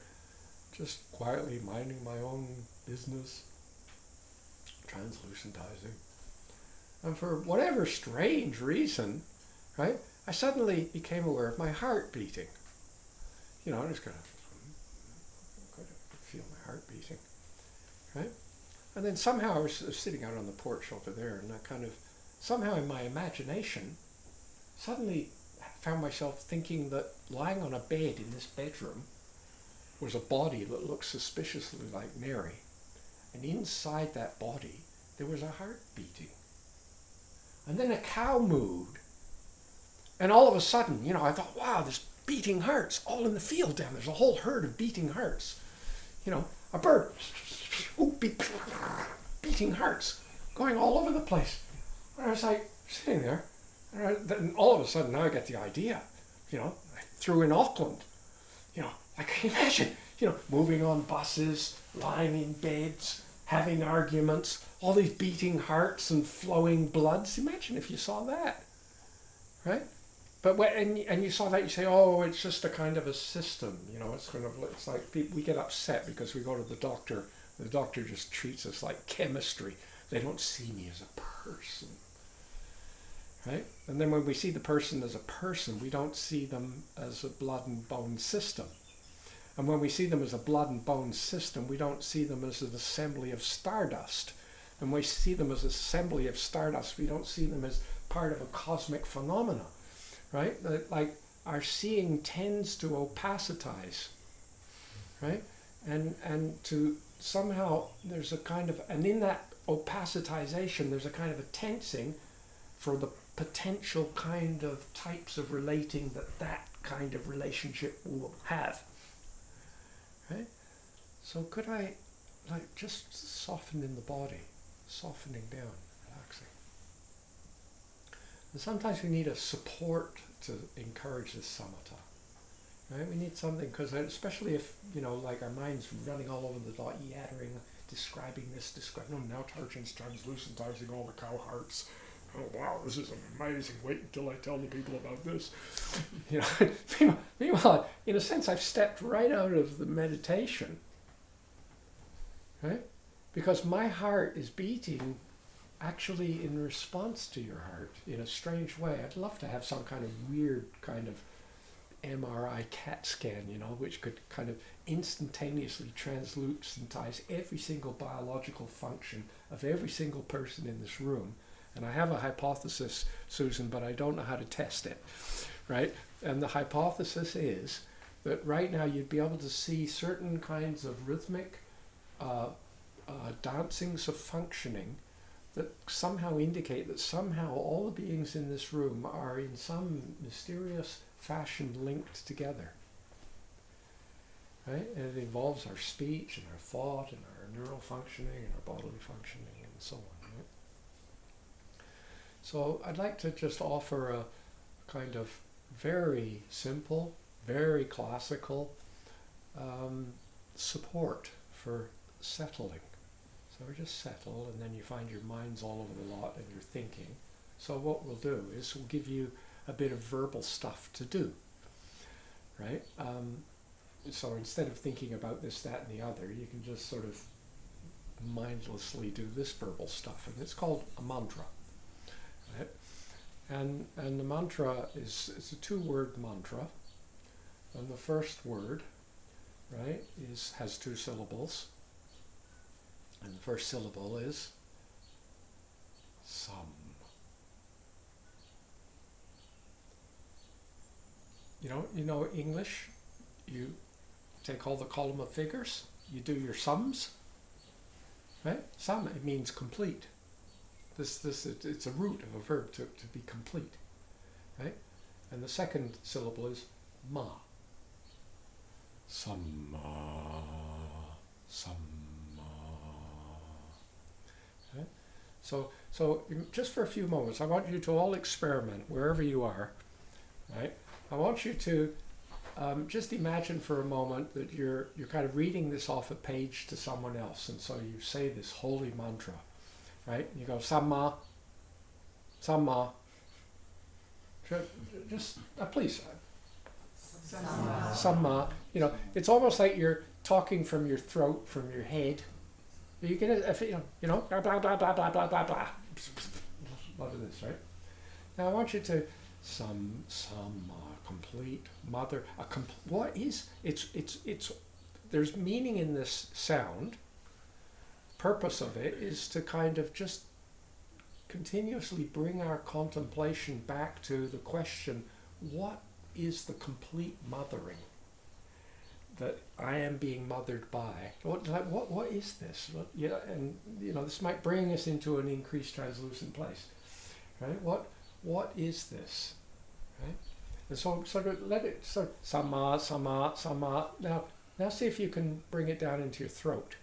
just quietly minding my own business, translucentizing, and for whatever strange reason, right, I suddenly became aware of my heart beating. You know, I just kind of feel my heart beating, right? And then somehow I was sitting out on the porch over there, and I kind of, somehow in my imagination, suddenly found myself thinking that lying on a bed in this bedroom was a body that looked suspiciously like Mary. And inside that body, there was a heart beating. And then a cow mooed. And all of a sudden, I thought, wow, there's beating hearts all in the field down. There's a whole herd of beating hearts. A bird, beating hearts, going all over the place. And I was like, sitting there, and then all of a sudden, now I get the idea. I threw in Auckland. I can imagine, moving on buses, lying in beds, having arguments, all these beating hearts and flowing bloods. Imagine if you saw that, right? But when and you saw that, you say, oh, it's just a kind of a system. It's like we get upset because we go to the doctor. The doctor just treats us like chemistry. They don't see me as a person, right? And then when we see the person as a person, we don't see them as a blood and bone system. And when we see them as a blood and bone system, we don't see them as an assembly of stardust. And when we see them as an assembly of stardust, we don't see them as part of a cosmic phenomena, right? Like our seeing tends to opacitize, right? And to somehow there's a kind of, and in that opacitization, there's a kind of a tensing for the potential kind of types of relating that kind of relationship will have. Right? So could I just soften in the body, softening down, relaxing. And sometimes we need a support to encourage this samatha. Right? We need something, because especially if, our mind's running all over the dot, yattering, describing this, now Tarchin's translucentizing all the cow hearts. Oh wow, this is amazing. Wait until I tell the people about this. Meanwhile, in a sense, I've stepped right out of the meditation, right? Because my heart is beating actually in response to your heart in a strange way. I'd love to have some kind of weird kind of MRI CAT scan, which could kind of instantaneously translucentize every single biological function of every single person in this room. And I have a hypothesis, Susan, but I don't know how to test it, right? And the hypothesis is that right now you'd be able to see certain kinds of rhythmic dancings of functioning that somehow indicate that somehow all the beings in this room are in some mysterious fashion linked together. Right? And it involves our speech and our thought and our neural functioning and our bodily functioning and so on. Right? So I'd like to just offer a kind of very simple, very classical support for settling. So we just settle, and then you find your mind's all over the lot and you're thinking. So what we'll do is we'll give you a bit of verbal stuff to do, right? So instead of thinking about this, that, and the other, you can just sort of mindlessly do this verbal stuff, and it's called a mantra, right? And the mantra is a two-word mantra, and the first word, right, has two syllables, and the first syllable is sam. You know English. You take all the column of figures. You do your sums, right? Sam, it means complete. It's a root of a verb to be complete, right? And the second syllable is ma. Samma, samma. Right? So just for a few moments, I want you to all experiment wherever you are, right? I want you to just imagine for a moment that you're kind of reading this off a page to someone else, and so you say this holy mantra, right? You go samma, samma. Just please, samma. You know, it's almost like you're talking from your throat, from your head. You get it, blah blah blah blah blah blah blah blah. A lot of this, right? Now I want you to complete mother. What is it's there's meaning in this sound. Purpose of it is to kind of just continuously bring our contemplation back to the question: what is the complete mothering that I am being mothered by? What is this? And this might bring us into an increased translucent place, right? What is this, right? And so sort of let it sama, sama, sama. Now see if you can bring it down into your throat.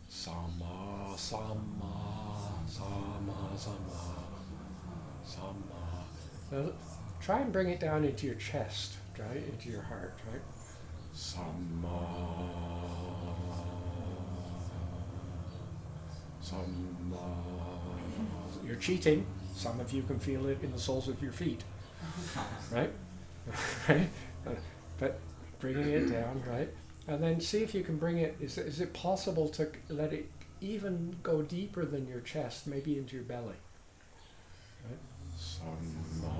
Sama, sama, sama, sama, sama. Now, try and bring it down into your chest, right? Into your heart, right? Sama, sama. You're cheating. Some of you can feel it in the soles of your feet, right? Right? But bringing it down, right? And then see if you can bring it, is it possible to let it even go deeper than your chest, maybe into your belly? Right? Sama.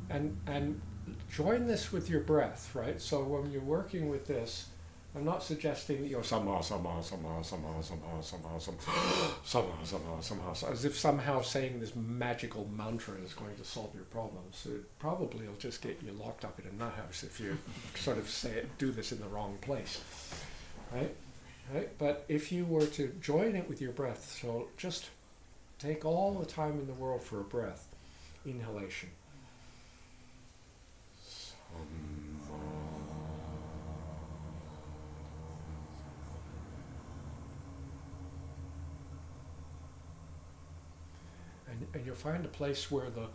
And join this with your breath, right? So when you're working with this, I'm not suggesting that you're sama, sama, sama, sama, sama, sama, sama, sama, sama, sama, as if somehow saying this magical mantra is going to solve your problems. It probably will just get you locked up in a nut house if you sort of do this in the wrong place, right? Right? But if you were to join it with your breath, so just take all the time in the world for a breath, inhalation. And you'll find a place where the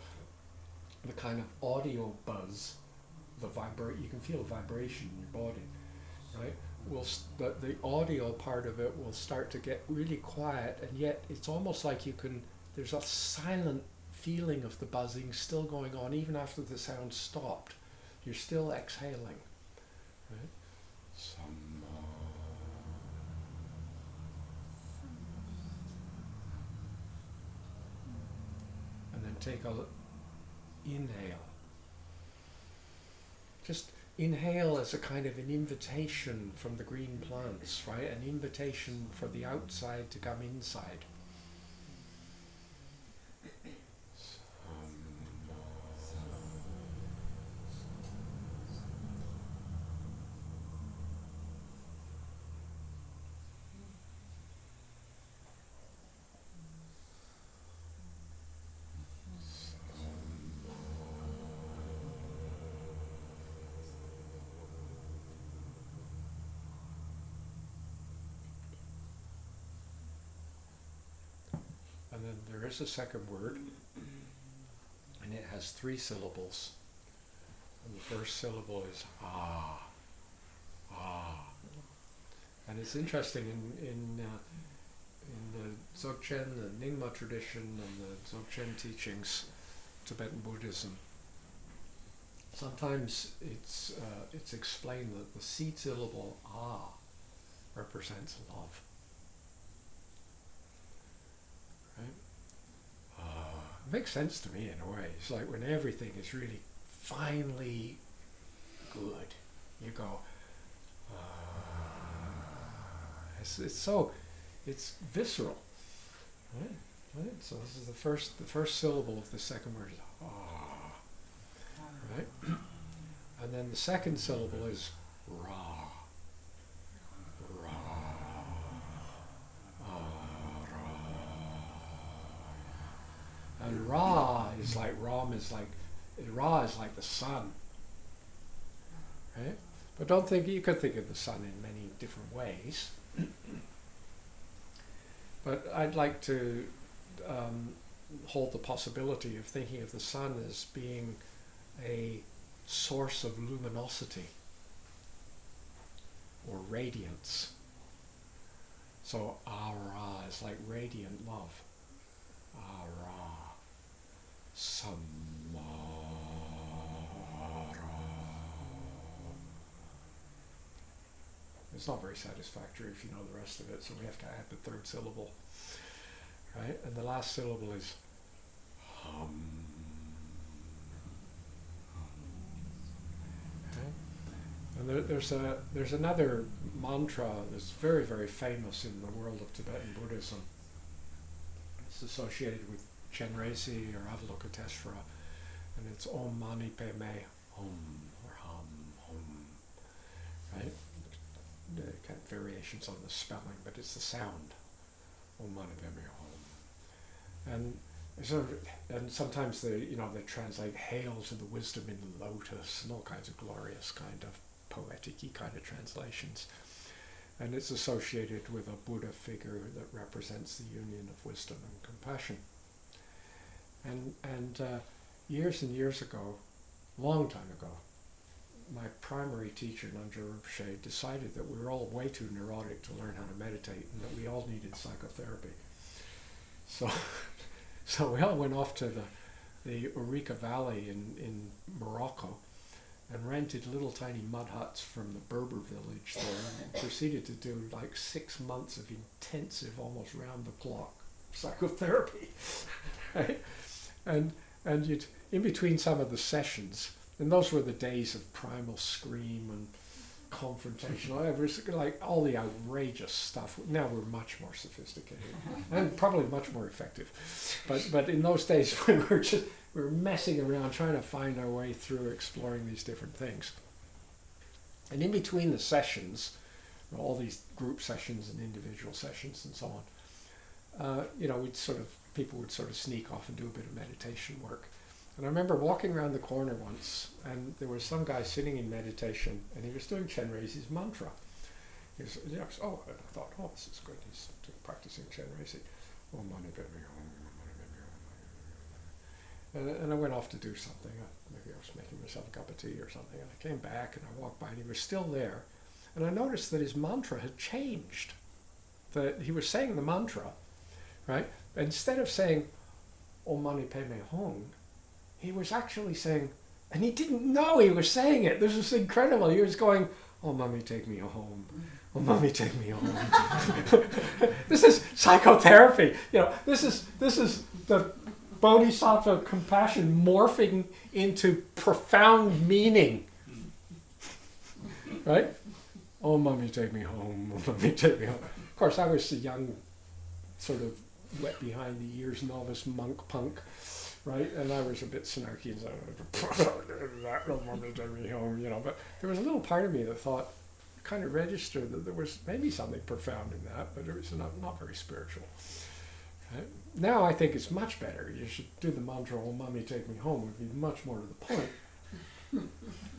kind of audio buzz, you can feel vibration in your body, right? The audio part of it will start to get really quiet, and yet it's almost like there's a silent feeling of the buzzing still going on even after the sound stopped. You're still exhaling, right? And then take a inhale. Just inhale as a kind of an invitation from the green plants, right? An invitation for the outside to come inside. and then there is a second word, and it has 3 syllables. And the first syllable is ah, ah. And it's interesting in the Dzogchen, the Nyingma tradition, and the Dzogchen teachings, Tibetan Buddhism. Sometimes it's explained that the seed syllable ah represents love. Right? It makes sense to me in a way. It's like when everything is really finally good, you go. It's visceral, right? Right. So this is the first syllable of the second word is ah, right? And then the second syllable is ra, ra, ra. And ra is like Ra is like the sun, right? But don't think, you could think of the sun in many different ways. But I'd like to hold the possibility of thinking of the sun as being a source of luminosity or radiance. So Ara is like radiant love. Ara Samara. It's not very satisfactory if you know the rest of it, so we have to add the third syllable, right? And the last syllable is hum. Okay? And there's another mantra that's very, very famous in the world of Tibetan Buddhism. It's associated with Chenrezig or Avalokiteshvara, and it's Om Mani Padme Hum, or Hum, Hum, right? Kind of variations on the spelling, but it's the sound. Om Mani Padme Hum. And sometimes they translate hail to the wisdom in the lotus and all kinds of glorious kind of poetic-y kind of translations. And it's associated with a Buddha figure that represents the union of wisdom and compassion. And years and years ago, long time ago, my primary teacher, Nandja Rinpoche, decided that we were all way too neurotic to learn how to meditate and that we all needed psychotherapy. So we all went off to the Eureka Valley in Morocco and rented little tiny mud huts from the Berber village there and proceeded to do like 6 months of intensive, almost round-the-clock psychotherapy. Right? And you'd, in between some of the sessions, and those were the days of primal scream and confrontation. It was like all the outrageous stuff. Now we're much more sophisticated and probably much more effective. But in those days we were messing around trying to find our way through exploring these different things. And in between the sessions, all these group sessions and individual sessions and so on, people would sort of sneak off and do a bit of meditation work. And I remember walking around the corner once, and there was some guy sitting in meditation, and he was doing Chenrezig's mantra. I thought, this is good. He's practicing Chenrezig. Om Mani Padme Hum, Om Mani Padme Hum. And I went off to do something. Maybe I was making myself a cup of tea or something. And I came back, and I walked by, and he was still there. And I noticed that his mantra had changed. That he was saying the mantra, right? Instead of saying Om Mani Padme Hum, he was actually saying, and he didn't know he was saying it. This was incredible. He was going, "Oh, mommy, take me home. Oh, mommy, take me home." This is psychotherapy. This is the bodhisattva compassion morphing into profound meaning. Right? "Oh, mommy, take me home. Oh, mommy, take me home." Of course, I was a young, sort of wet behind the ears novice monk punk. Right, and I was a bit snarky and said, "That will mommy take me home," But there was a little part of me that thought, kind of registered that there was maybe something profound in that, but it was not very spiritual. Right? Now I think it's much better. You should do the mantra, "Oh, mommy, take me home," would be much more to the point.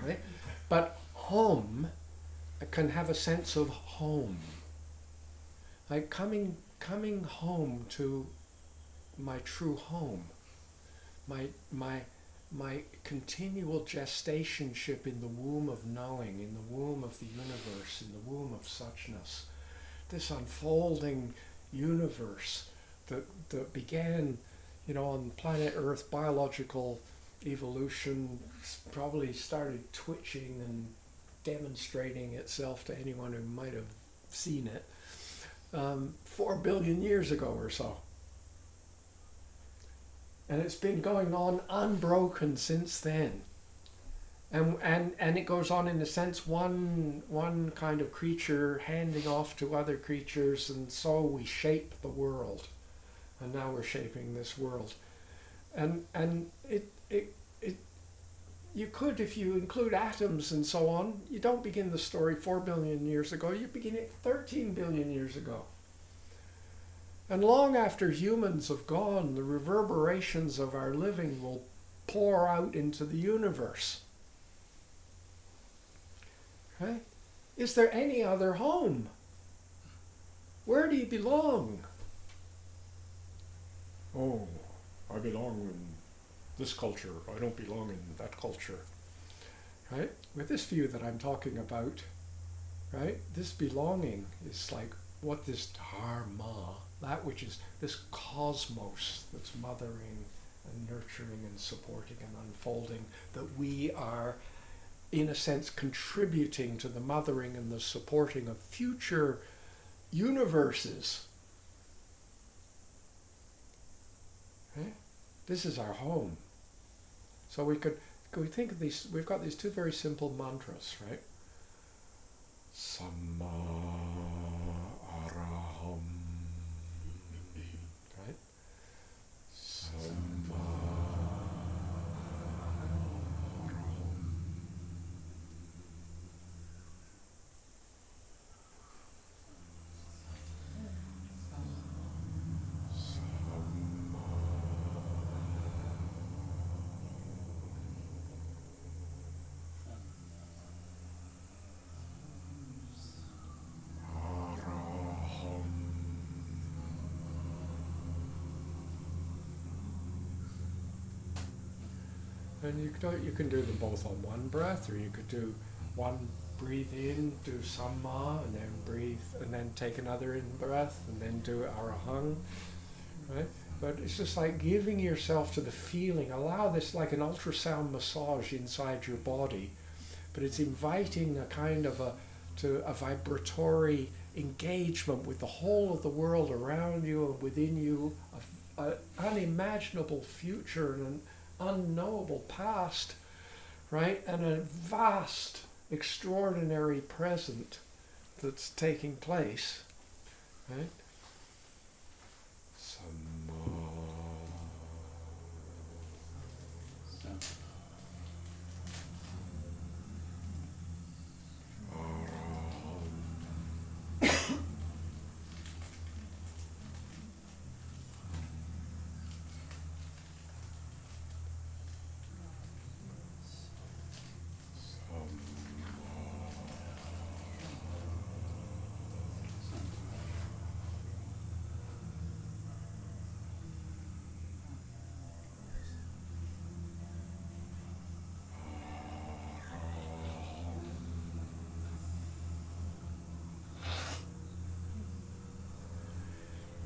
Right? But home can have a sense of home, like coming home to my true home, my continual gestationship in the womb of knowing, in the womb of the universe, in the womb of suchness, this unfolding universe that began, on planet Earth. Biological evolution probably started twitching and demonstrating itself to anyone who might have seen it 4 billion years ago or so. And it's been going on unbroken since then. And it goes on, in a sense, one kind of creature handing off to other creatures, and so we shape the world. And now we're shaping this world. And it you could, if you include atoms and so on, you don't begin the story 4 billion years ago, you begin it 13 billion years ago. And long after humans have gone, the reverberations of our living will pour out into the universe. Right? Is there any other home? Where do you belong? Oh, I belong in this culture. I don't belong in that culture. Right? With this view that I'm talking about, right? This belonging is like what this Dharma, that which is this cosmos that's mothering and nurturing and supporting and unfolding, that we are, in a sense, contributing to the mothering and the supporting of future universes. Right? This is our home. So we think of these, we've got these two very simple mantras, right? Samma Araham. Right? Samma And you can do them both on one breath, or you could do one breathe in, do samma, and then breathe, and then take another in breath, and then do arahang, right? But it's just like giving yourself to the feeling. Allow this like an ultrasound massage inside your body, but it's inviting a kind of a vibratory engagement with the whole of the world around you and within you, an unimaginable future and an unknowable past, right? And a vast, extraordinary present that's taking place, right?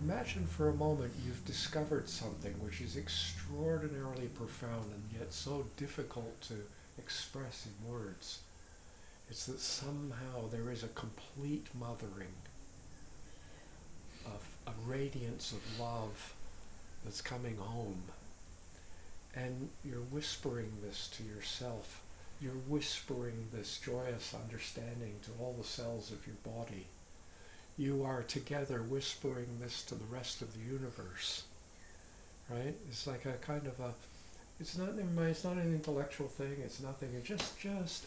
Imagine for a moment you've discovered something which is extraordinarily profound and yet so difficult to express in words. It's that somehow there is a complete mothering of a radiance of love that's coming home. And you're whispering this to yourself. You're whispering this joyous understanding to all the cells of your body. You are together whispering this to the rest of the universe, right? It's like a kind of a, it's not an intellectual thing, it's nothing, it's just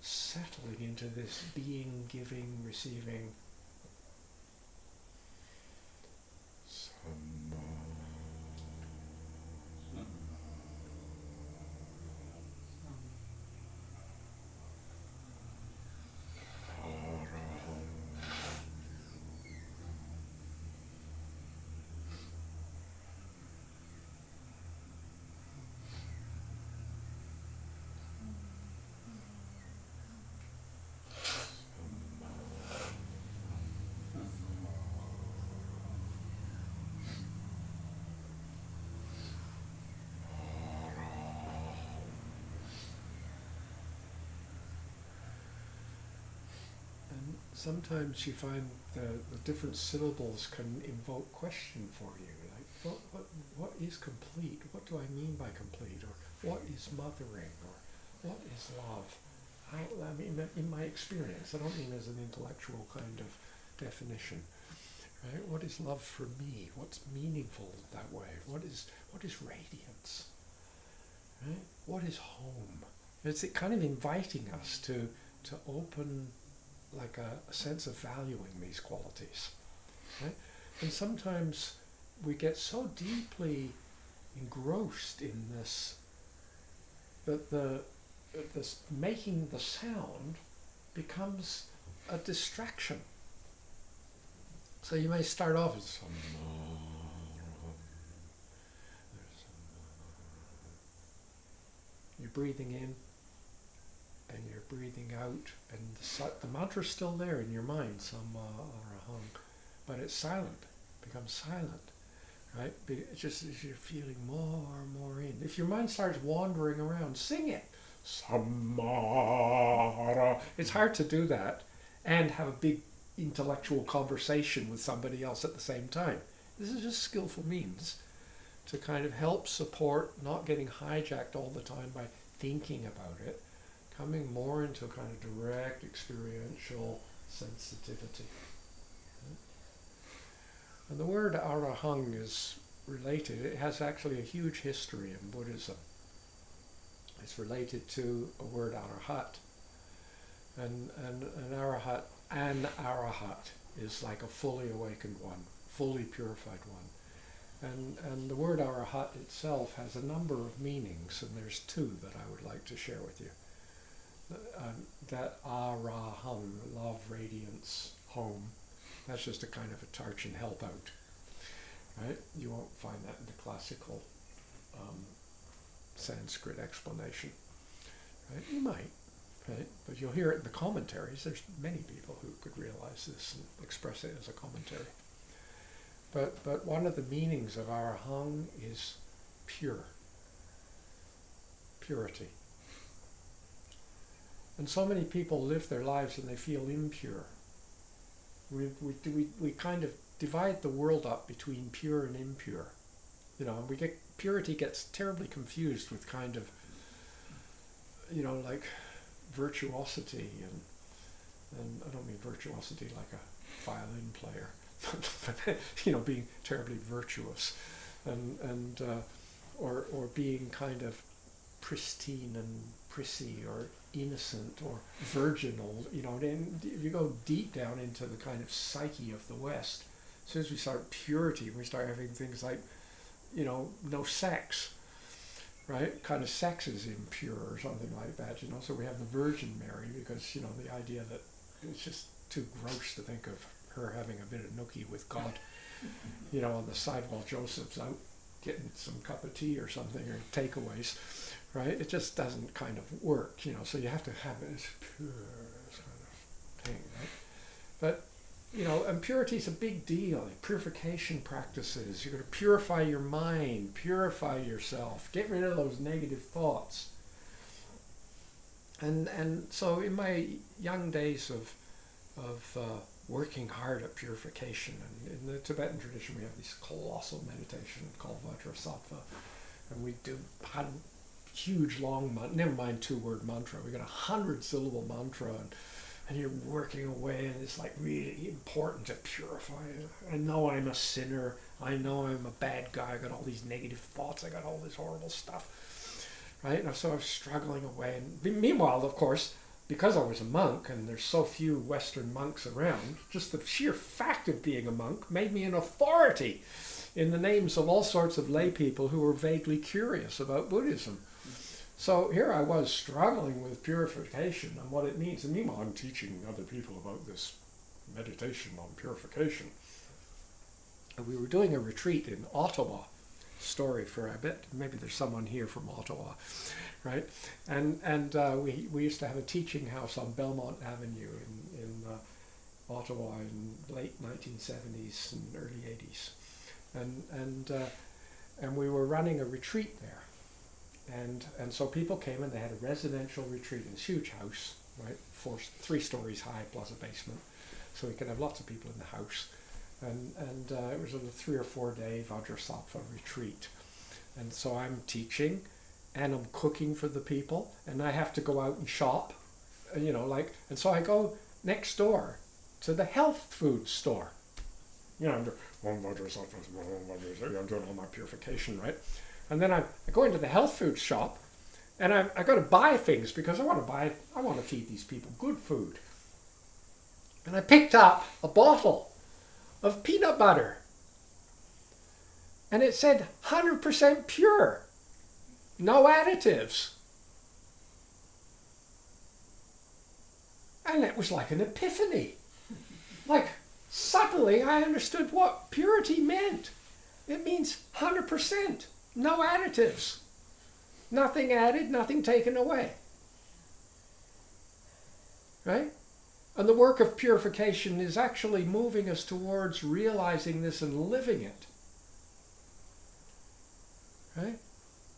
settling into this being, giving, receiving. sometimes you find the different syllables can invoke question for you. Like, what is complete? What do I mean by complete? Or what is mothering? Or what is love? I mean, in my experience, I don't mean as an intellectual kind of definition. Right? What is love for me? What's meaningful that way? What is radiance? Right? What is home? It's kind of inviting us to open like a sense of valuing these qualities. Right? And sometimes we get so deeply engrossed in this that this making the sound becomes a distraction. So you may start off as you're breathing in and you're breathing out, and the mantra's still there in your mind, Arahang, but it's silent, becomes silent, right? It's just as you're feeling more and more in. If your mind starts wandering around, sing it. Samara. It's hard to do that and have a big intellectual conversation with somebody else at the same time. This is just skillful means to kind of help support not getting hijacked all the time by thinking about it, coming more into a kind of direct experiential sensitivity. And the word arahang is related. It has actually a huge history in Buddhism. It's related to a word arahat. And an arahat is like a fully awakened one, fully purified one. And the word arahat itself has a number of meanings, and there's two that I would like to share with you. That araham, love, radiance, home, that's just a kind of a Tarchin help out, right? You won't find that in the classical Sanskrit explanation, right? You might, right? But you'll hear it in the commentaries. There's many people who could realize this and express it as a commentary. But one of the meanings of arahang is pure, purity. And so many people live their lives and they feel impure. We kind of divide the world up between pure and impure. You know, purity gets terribly confused with kind of, like virtuosity and I don't mean virtuosity like a violin player, but being terribly virtuous and or being kind of pristine and prissy or innocent or virginal, and if you go deep down into the kind of psyche of the West, as soon as we start purity, we start having things like, no sex, right? Kind of sex is impure or something like that, so we have the Virgin Mary because, the idea that it's just too gross to think of her having a bit of nookie with God, on the side while Joseph's out getting some cup of tea or something, or takeaways, right? It just doesn't kind of work, so you have to have it as pure kind of thing, right? But, and purity is a big deal. Purification practices. You're going to purify your mind, purify yourself, get rid of those negative thoughts. And so in my young days of working hard at purification, and in the Tibetan tradition we have this colossal meditation called Vajrasattva, and we had huge long, never mind 2-word mantra, we got a 100-syllable mantra, and you're working away, and it's like really important to purify it. I know I'm a sinner, I know I'm a bad guy, I got all these negative thoughts, I got all this horrible stuff, right? And so I was struggling away, and meanwhile, of course, because I was a monk, and there's so few Western monks around, just the sheer fact of being a monk made me an authority in the names of all sorts of lay people who were vaguely curious about Buddhism. So here I was struggling with purification and what it means. And meanwhile, I'm teaching other people about this meditation on purification. And we were doing a retreat in Ottawa. Story for, I bet maybe there's someone here from Ottawa, right? And we used to have a teaching house on Belmont Avenue in Ottawa in late 1970s and early 80s. And we were running a retreat there. And so people came and they had a residential retreat in this huge house, right? 3 stories high plus a basement. so we can have lots of people in the house. And it was a 3 or 4 day Vajrasattva retreat. And so I'm teaching and I'm cooking for the people, and I have to go out and shop, and so I go next door to the health food store. I'm doing all my purification, right? And then I go into the health food shop, and I got to buy things because I want to feed these people good food. And I picked up a bottle of peanut butter, and it said 100% pure, no additives. And it was like an epiphany. Like, suddenly I understood what purity meant. It means 100%, no additives. Nothing added, nothing taken away. Right? And the work of purification is actually moving us towards realizing this and living it. Right?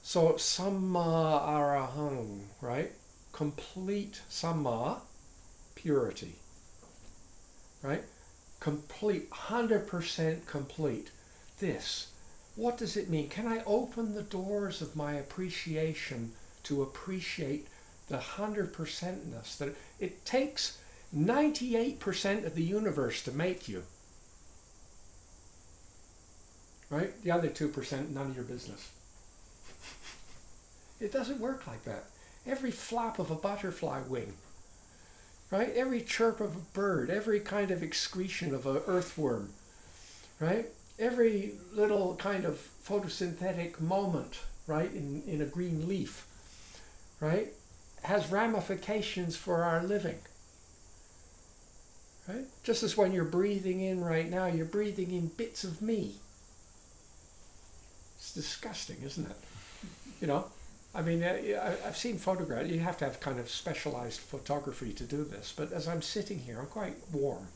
So samma araham, right? Complete samma, purity. Right? Complete, 100% complete. This. What does it mean? Can I open the doors of my appreciation to appreciate the 100%ness? That it takes 98% of the universe to make you. Right? The other 2%, none of your business. It doesn't work like that. Every flap of a butterfly wing, right? Every chirp of a bird, every kind of excretion of an earthworm, right? Every little kind of photosynthetic moment, right, in a green leaf, right, has ramifications for our living, right? Just as when you're breathing in right now, you're breathing in bits of me. It's disgusting, isn't it? I mean, I've seen photographs. You have to have kind of specialized photography to do this. But as I'm sitting here, I'm quite warm.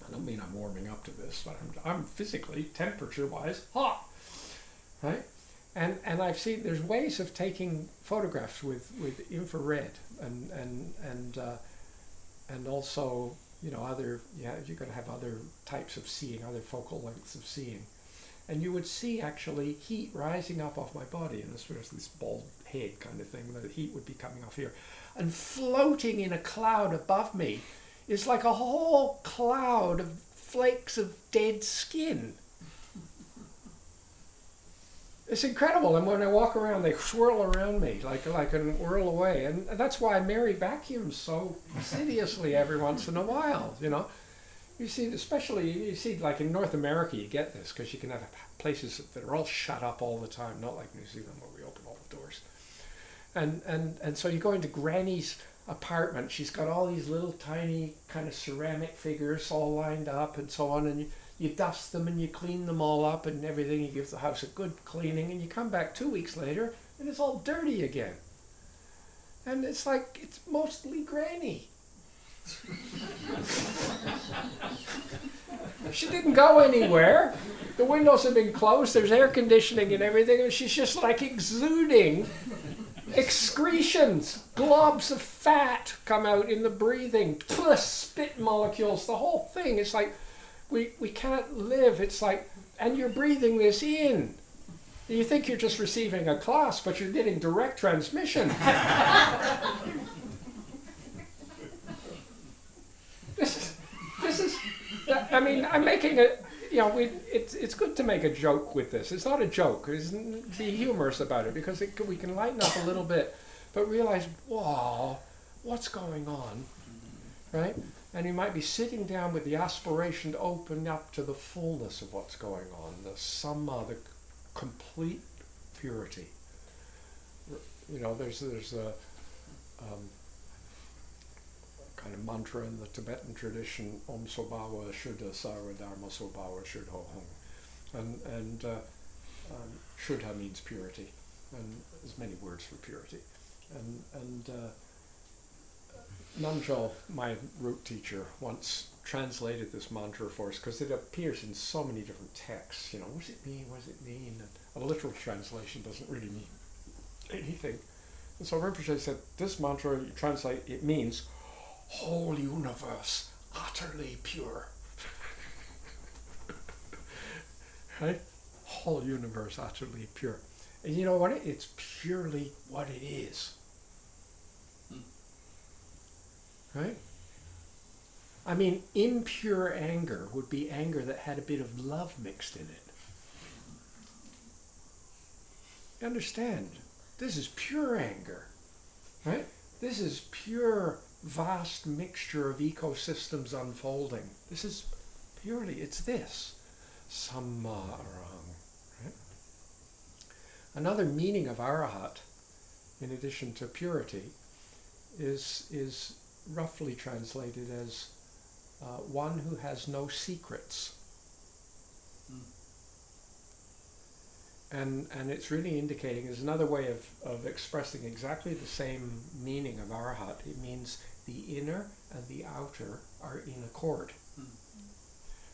I don't mean I'm warming up to this, but I'm physically, temperature-wise, hot, right? And I've seen there's ways of taking photographs with infrared and also other you're going to have other types of seeing, other focal lengths of seeing. And you would see actually heat rising up off my body, and this was this bald head kind of thing. The heat would be coming off here, and floating in a cloud above me is like a whole cloud of flakes of dead skin. It's incredible, and when I walk around, they swirl around me like and whirl away, and that's why Mary vacuums so insidiously every once in a while. You see, especially like in North America, you get this because you can have places that are all shut up all the time, not like New Zealand where we open all the doors. And so you go into Granny's apartment. She's got all these little tiny kind of ceramic figures all lined up and so on, and you dust them and you clean them all up and everything. You give the house a good cleaning, and you come back 2 weeks later and it's all dirty again. And it's like it's mostly Granny. She didn't go anywhere. The windows have been closed. There's air conditioning and everything, and she's just like exuding excretions. Globs of fat come out in the breathing. Spit molecules. The whole thing. It's like we can't live. It's like, and you're breathing this in. You think you're just receiving a class, but you're getting direct transmission. This is. I mean, I'm making it. It's good to make a joke with this. It's not a joke. Be humorous about it because we can lighten up a little bit, but realize, whoa, what's going on, right? And you might be sitting down with the aspiration to open up to the fullness of what's going on, the samma, the complete purity. There's a kind of mantra in the Tibetan tradition, Om Sobhawa Shuddha Sarva Dharma Sobhawa Shuddho Hong. And Shuddha means purity, and there's many words for purity. And Namjal, my root teacher, once translated this mantra for us because it appears in so many different texts. What does it mean? What does it mean? And a literal translation doesn't really mean anything. And so Rinpoche said, this mantra, you translate, it means whole universe, utterly pure. Right? Whole universe utterly pure. And you know what? It's purely what it is. Right? I mean, impure anger would be anger that had a bit of love mixed in it. You understand? This is pure anger. Right? This is pure, vast mixture of ecosystems unfolding. This is purely, it's this. Samma arahang. Right? Another meaning of arahat, in addition to purity, is roughly translated as one who has no secrets. And it's really indicating, is another way of expressing exactly the same meaning of arahat. It means the inner and the outer are in accord.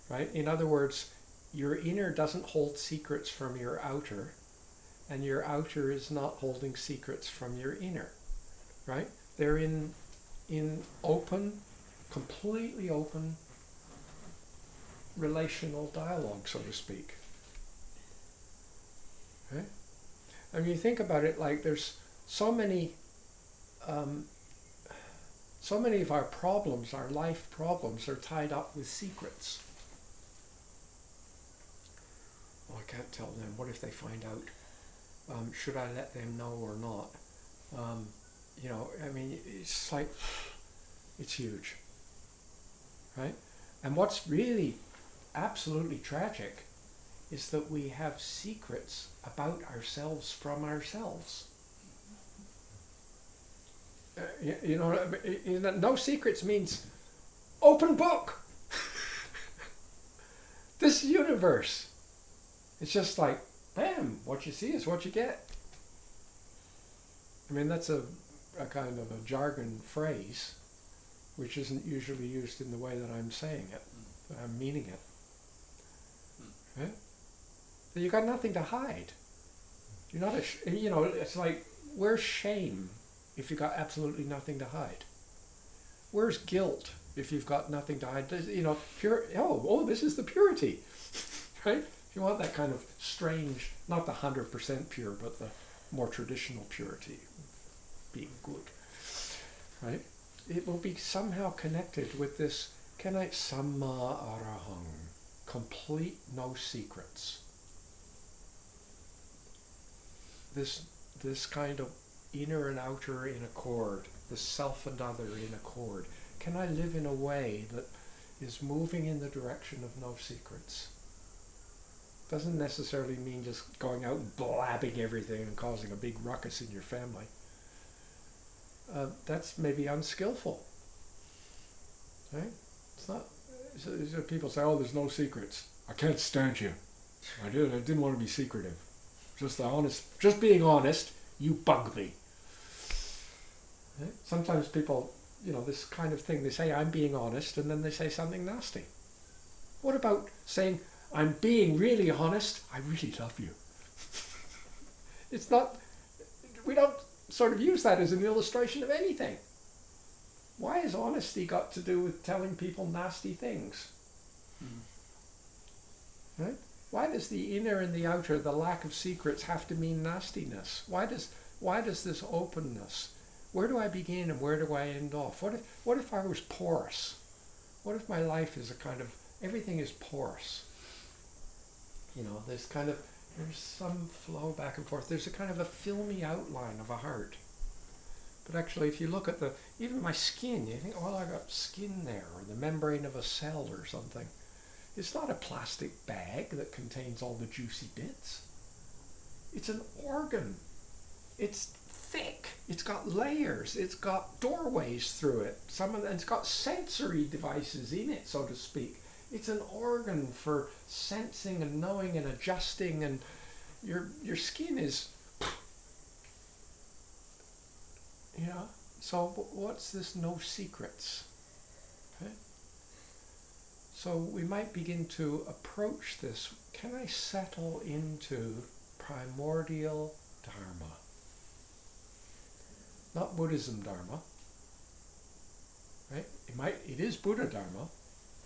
Right? In other words, your inner doesn't hold secrets from your outer, and your outer is not holding secrets from your inner. Right? They're in open, completely open relational dialogue, so to speak. Right? And you think about it, like there's so many of our problems, our life problems, are tied up with secrets. Oh, I can't tell them. What if they find out? Should I let them know or not? You know, I mean, it's like, it's huge. Right? And what's really absolutely tragic is that we have secrets about ourselves from ourselves. You know, no secrets means open book. This universe, it's just like, bam, what you see is what you get. I mean, that's a kind of a jargon phrase, which isn't usually used in the way that I'm saying it, that I'm meaning it. Right? So you got nothing to hide. You're not you know, it's like, where's shame if you've got absolutely nothing to hide? Where's guilt if you've got nothing to hide? You know, this is the purity. Right? If you want that kind of strange, not the 100% pure, but the more traditional purity, being good. Right? It will be somehow connected with this samma arahang, complete no secrets. This kind of inner and outer in accord, the self and other in accord. Can I live in a way that is moving in the direction of no secrets? Doesn't necessarily mean just going out and blabbing everything and causing a big ruckus in your family. That's maybe unskillful. Right? It's not. So people say, "Oh, there's no secrets. I can't stand you. I didn't want to be secretive. Just being honest. You bug me." Right? Sometimes people, you know, this kind of thing. They say, "I'm being honest," and then they say something nasty. What about saying, "I'm being really honest. I really love you"? It's not. We don't sort of use that as an illustration of anything. Why has honesty got to do with telling people nasty things? Right? Why does the inner and the outer, the lack of secrets, have to mean nastiness? Why does this openness? Where do I begin and where do I end off? What if I was porous? What if my life is a kind of, everything is porous? You know, there's some flow back and forth. There's a kind of a filmy outline of a heart. But actually, if you look at even my skin, you think, oh, I got skin there, or the membrane of a cell or something. It's not a plastic bag that contains all the juicy bits. It's an organ. It's thick. It's got layers. It's got doorways through it. It's got sensory devices in it, so to speak. It's an organ for sensing and knowing and adjusting, and your skin is, you know. So what's this no secrets? Okay? So we might begin to approach this. Can I settle into primordial Dharma? Not Buddhism Dharma, right? It is Buddha Dharma,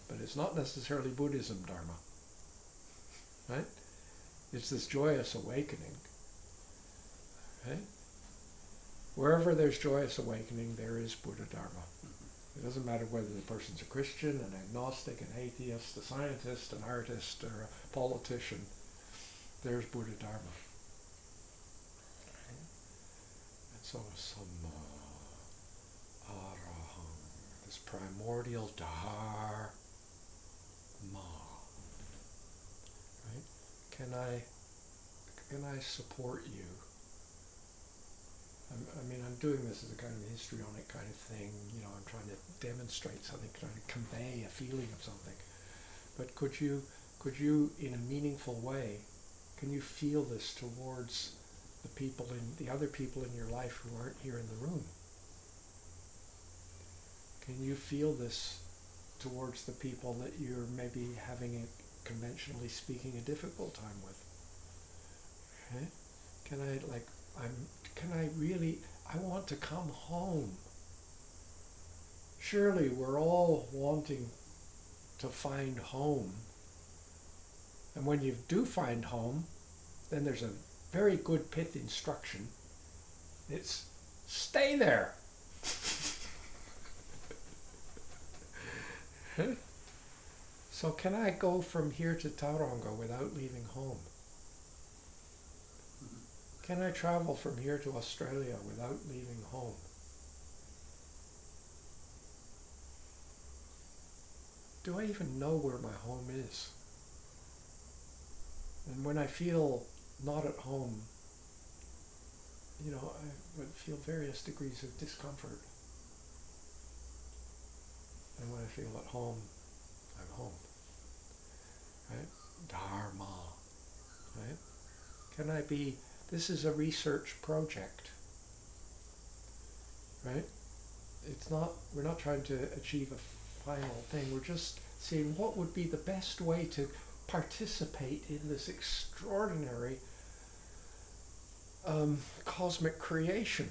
but it's not necessarily Buddhism Dharma, right? It's this joyous awakening, right? Wherever there's joyous awakening, there is Buddha Dharma. It doesn't matter whether the person's a Christian, an agnostic, an atheist, a scientist, an artist, or a politician. There's Buddha Dharma. And so some araham, this primordial Dharma. Right? Can I support you? I'm doing this as a kind of histrionic kind of thing. I'm trying to demonstrate something, trying to convey a feeling of something. But could you, in a meaningful way, can you feel this towards the other people in your life who aren't here in the room? Can you feel this towards the people that you're maybe having conventionally speaking, a difficult time with? Okay? I want to come home. Surely we're all wanting to find home. And when you do find home, then there's a very good pith instruction. It's stay there. So can I go from here to Tauranga without leaving home? Can I travel from here to Australia without leaving home? Do I even know where my home is? And when I feel not at home, I would feel various degrees of discomfort. And when I feel at home, I'm home. Right? Dharma. Right? This is a research project. Right? We're not trying to achieve a final thing. We're just seeing what would be the best way to participate in this extraordinary cosmic creation.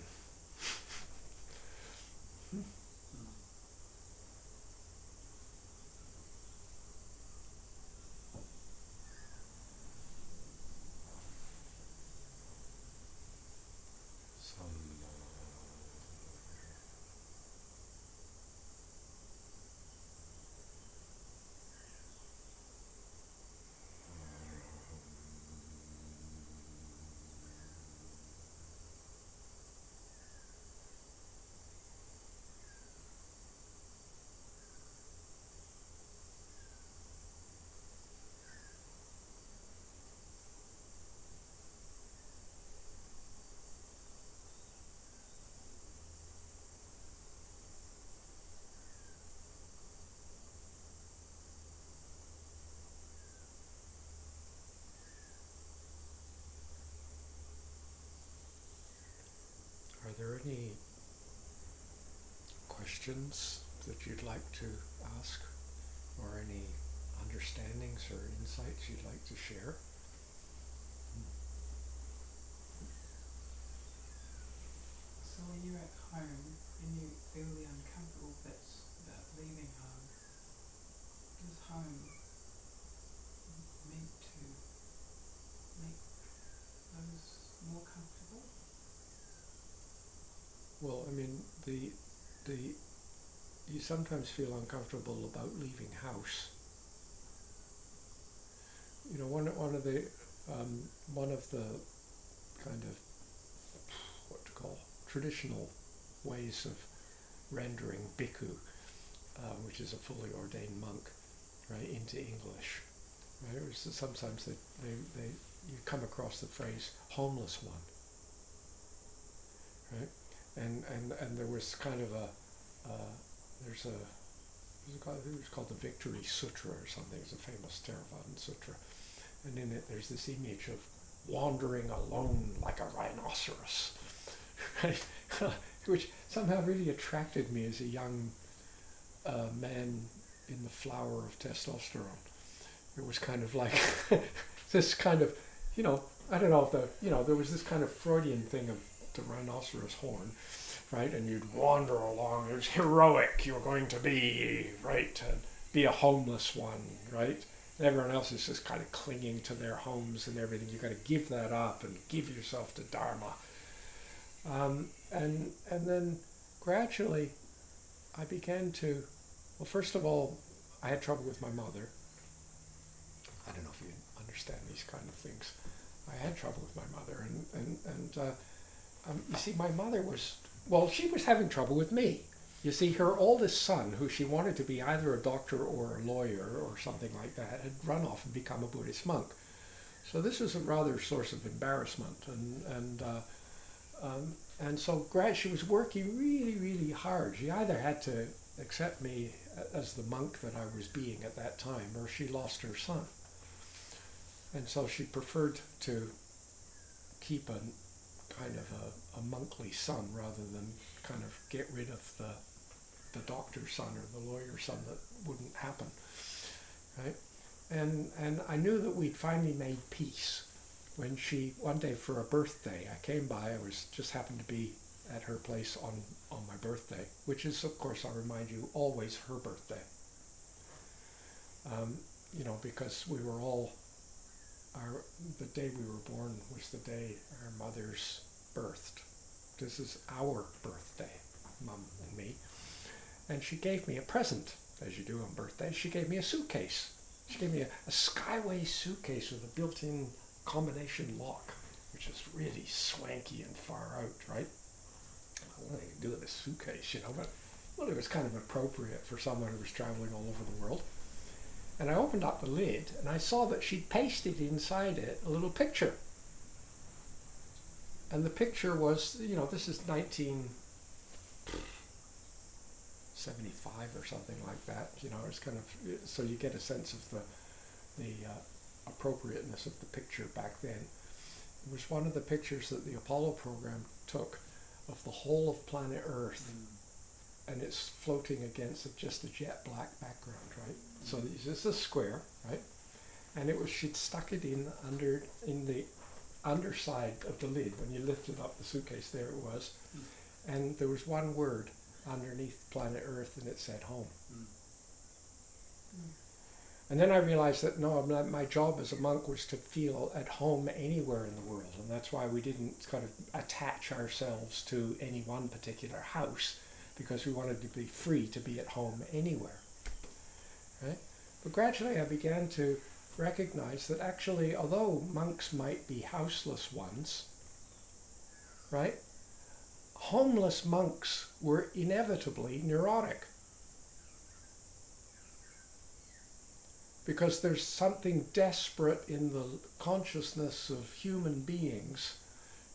Are there any questions that you'd like to ask, or any understandings or insights you'd like to share? So when you're at home and you feel the uncomfortable bits about leaving home, is home meant to make those more comfortable? Well, you sometimes feel uncomfortable about leaving house. One of the kind of traditional ways of rendering bhikkhu, which is a fully ordained monk, right, into English. Right? Sometimes you come across the phrase homeless one, right? And there was kind of there's a it was called the Victory Sutra or something. It's a famous Theravada sutra, and in it there's this image of wandering alone like a rhinoceros, right? Which somehow really attracted me as a young man in the flower of testosterone. It was kind of like this kind of, I don't know if there was this kind of Freudian thing of the rhinoceros horn, right? And you'd wander along. It was heroic. You were going to be, right? And be a homeless one, right? And everyone else is just kind of clinging to their homes and everything. You've got to give that up and give yourself to Dharma. And then gradually I began to, well, first of all, I had trouble with my mother. I don't know if you understand these kind of things. I had trouble with my mother, and you see, my mother was, well, she was having trouble with me. You see, her oldest son, who she wanted to be either a doctor or a lawyer or something like that, had run off and become a Buddhist monk. So this was a rather source of embarrassment, and so she was working really, really hard. She either had to accept me as the monk that I was being at that time, or she lost her son. And so she preferred to keep a kind of a monkly son rather than kind of get rid of the doctor's son or the lawyer's son. That wouldn't happen, right? And I knew that we'd finally made peace when she, one day for a birthday, I came by. I was just happened to be at her place on my birthday, which is, of course, I'll remind you, always her birthday. Because we were all, the day we were born was the day our mothers birthed. This is our birthday, Mum and me. And she gave me a present, as you do on birthdays. She gave me a suitcase. She gave me a Skyway suitcase with a built-in combination lock, which is really swanky and far out, right? What do you do with a suitcase, but well, it was kind of appropriate for someone who was traveling all over the world. And I opened up the lid and I saw that she'd pasted inside it a little picture. And the picture was, this is 1975 or something like that. It's kind of, so you get a sense of the appropriateness of the picture back then. It was one of the pictures that the Apollo program took of the whole of planet Earth. And it's floating against just a jet black background, right? So it's just a square, right? And she'd stuck it in the underside of the lid. When you lifted up the suitcase, there it was. And there was one word underneath planet Earth, and it said home. And then I realized that my job as a monk was to feel at home anywhere in the world, and that's why we didn't kind of attach ourselves to any one particular house, because we wanted to be free to be at home anywhere, right? But gradually I began to recognize that actually, although monks might be houseless ones, right, homeless monks were inevitably neurotic. Because there's something desperate in the consciousness of human beings,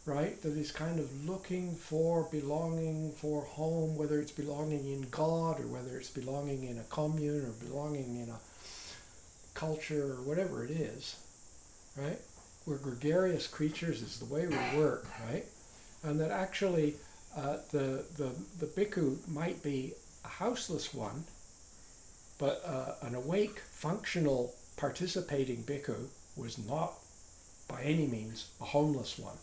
right, that is kind of looking for belonging, for home, whether it's belonging in God or whether it's belonging in a commune or belonging in a culture or whatever it is, right? We're gregarious creatures, is the way we work, right? And that actually the bhikkhu might be a houseless one, but an awake, functional, participating bhikkhu was not by any means a homeless one.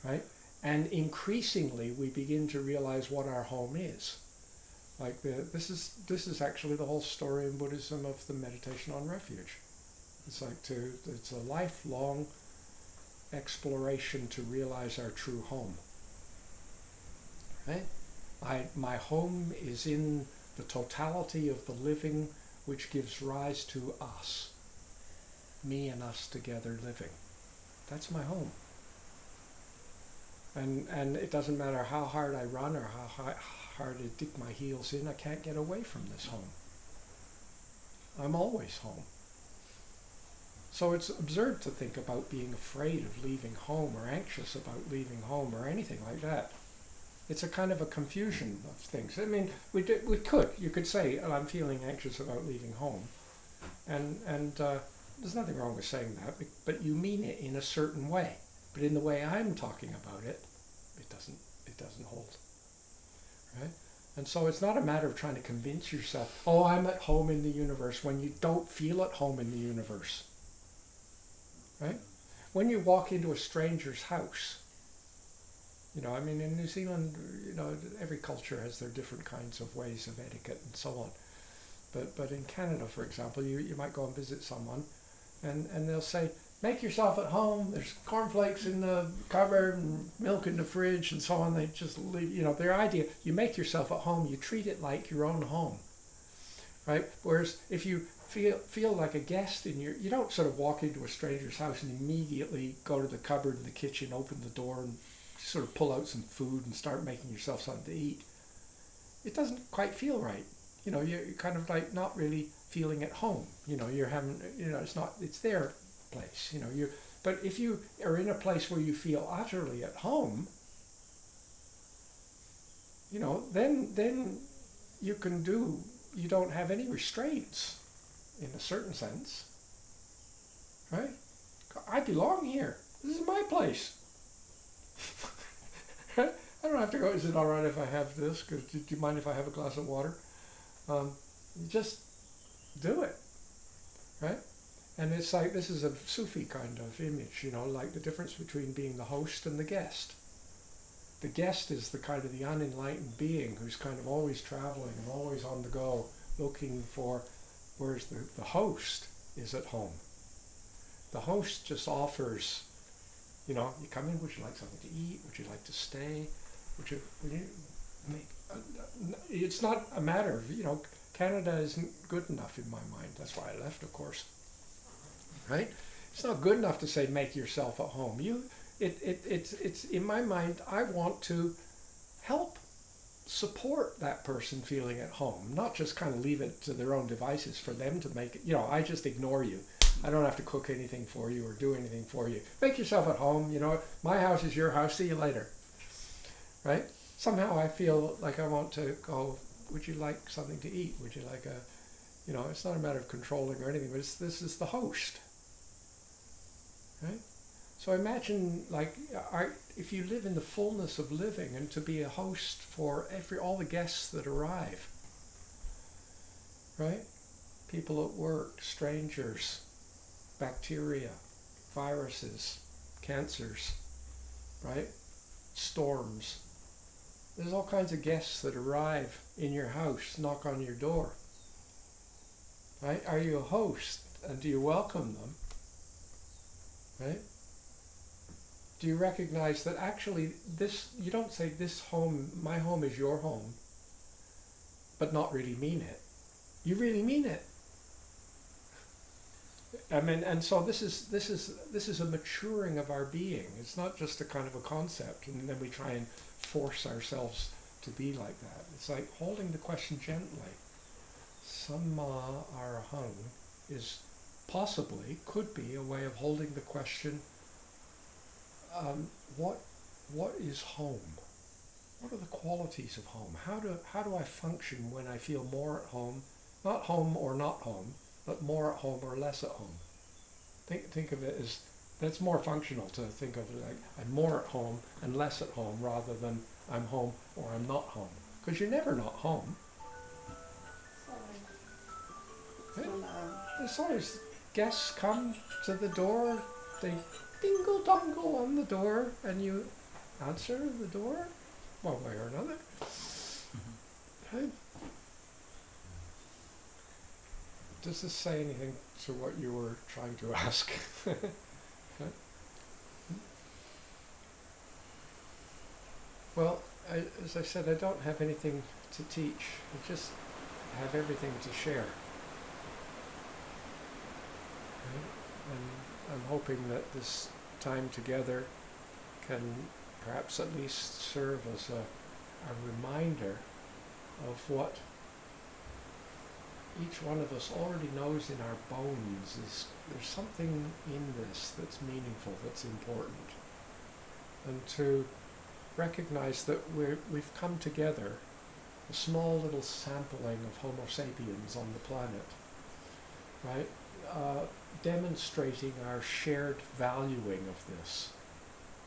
Right? And increasingly we begin to realize what our home is. Like this is actually the whole story in Buddhism of the meditation on refuge. It's a lifelong exploration to realize our true home. Right? My home is in the totality of the living, which gives rise to us. Me and us together living. That's my home. And it doesn't matter how hard I run or how hard I dig my heels in, I can't get away from this home. I'm always home. So it's absurd to think about being afraid of leaving home or anxious about leaving home or anything like that. It's a kind of a confusion of things. I mean, you could say, oh, I'm feeling anxious about leaving home. And there's nothing wrong with saying that, but you mean it in a certain way. But in the way I'm talking about it, it doesn't hold, right? And so it's not a matter of trying to convince yourself, oh, I'm at home in the universe, when you don't feel at home in the universe, right? When you walk into a stranger's house, You know, I mean, in New Zealand, you know, every culture has their different kinds of ways of etiquette and so on. But in Canada, for example, you might go and visit someone, and they'll say, make yourself at home. There's cornflakes in the cupboard and milk in the fridge and so on. They just leave, you know, their idea, you make yourself at home, you treat it like your own home, right? Whereas if you feel like a guest you don't sort of walk into a stranger's house and immediately go to the cupboard in the kitchen, open the door and sort of pull out some food and start making yourself something to eat. It doesn't quite feel right. You know, you're kind of like not really feeling at home. You know, you're having, you know, it's their place. You know, but if you are in a place where you feel utterly at home, you know, then you don't have any restraints in a certain sense, right? I belong here. This is my place. I don't have to go, is it all right if I have this? Do you mind if I have a glass of water? You just do it, right? And it's like, this is a Sufi kind of image, you know, like the difference between being the host and the guest. The guest is the kind of the unenlightened being who's kind of always traveling and always on the go, looking for, whereas the host is at home. The host just offers, you know, you come in, would you like something to eat? Would you like to stay? Would you make, it's not a matter of, you know, Canada isn't good enough in my mind. That's why I left, of course. Right? It's not good enough to say make yourself at home. It's in my mind, I want to help support that person feeling at home, not just kind of leave it to their own devices for them to make it. You know, I just ignore you. I don't have to cook anything for you or do anything for you. Make yourself at home. You know, my house is your house. See you later. Right? Somehow I feel like I want to go, would you like something to eat? Would you like a, you know, it's not a matter of controlling or anything, but this is the host. Right? So imagine, like, if you live in the fullness of living and to be a host for all the guests that arrive, right? People at work, strangers, bacteria, viruses, cancers, right? Storms. There's all kinds of guests that arrive in your house, knock on your door. Right? Are you a host? And do you welcome them? Right? Do you recognize that actually you don't say this home, my home is your home, but not really mean it. You really mean it. I mean, and so this is a maturing of our being. It's not just a kind of a concept, and then we try and force ourselves to be like that. It's like holding the question gently. Samma arahang is could be a way of holding the question, what is home? What are the qualities of home? How do I function when I feel more at home, not home or not home, but more at home or less at home? Think of it as, that's more functional to think of it like I'm more at home and less at home rather than I'm home or I'm not home. Because you're never not home. Right? There's always guests come to the door, they dingle dongle on the door, and you answer the door one way or another. Right? Does this say anything to what you were trying to ask? Okay. Well, as I said, I don't have anything to teach. I just have everything to share. Right? And I'm hoping that this time together can perhaps at least serve as a reminder of what each one of us already knows in our bones. Is there's something in this that's meaningful, that's important. And to recognize that we've come together, a small little sampling of Homo sapiens on the planet, right? Demonstrating our shared valuing of this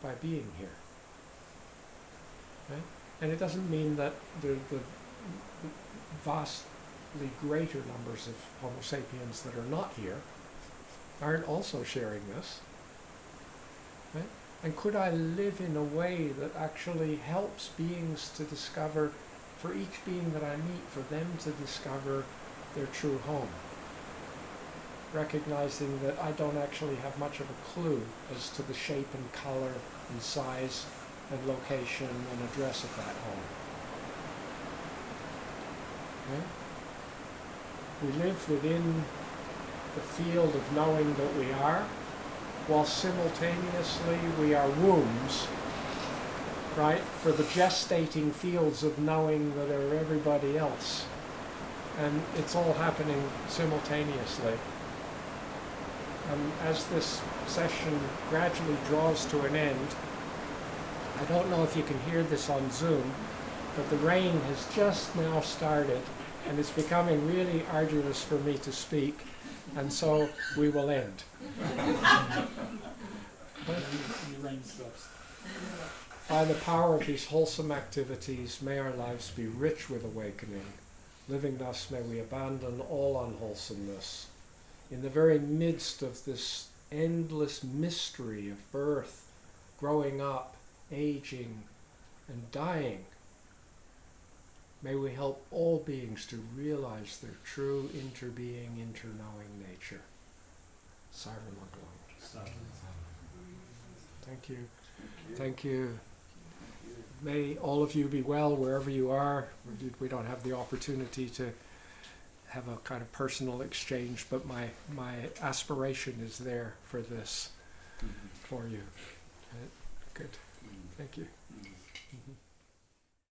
by being here. Right? And it doesn't mean that the vastly greater numbers of Homo sapiens that are not here aren't also sharing this. Right? And could I live in a way that actually helps beings to discover, for each being that I meet, for them to discover their true home? Recognizing that I don't actually have much of a clue as to the shape and color and size and location and address of that home. Okay? We live within the field of knowing that we are, while simultaneously we are wombs, right, for the gestating fields of knowing that are everybody else. And it's all happening simultaneously. And as this session gradually draws to an end, I don't know if you can hear this on Zoom, but the rain has just now started and it's becoming really arduous for me to speak, and so we will end. By the power of these wholesome activities, may our lives be rich with awakening. Living thus, may we abandon all unwholesomeness. In the very midst of this endless mystery of birth, growing up, aging, and dying, may we help all beings to realize their true interbeing, interknowing nature. Sarvamanglam. Thank you. Thank you. May all of you be well wherever you are. We don't have the opportunity to have a kind of personal exchange, but my aspiration is there for this, for you. Good. Thank you.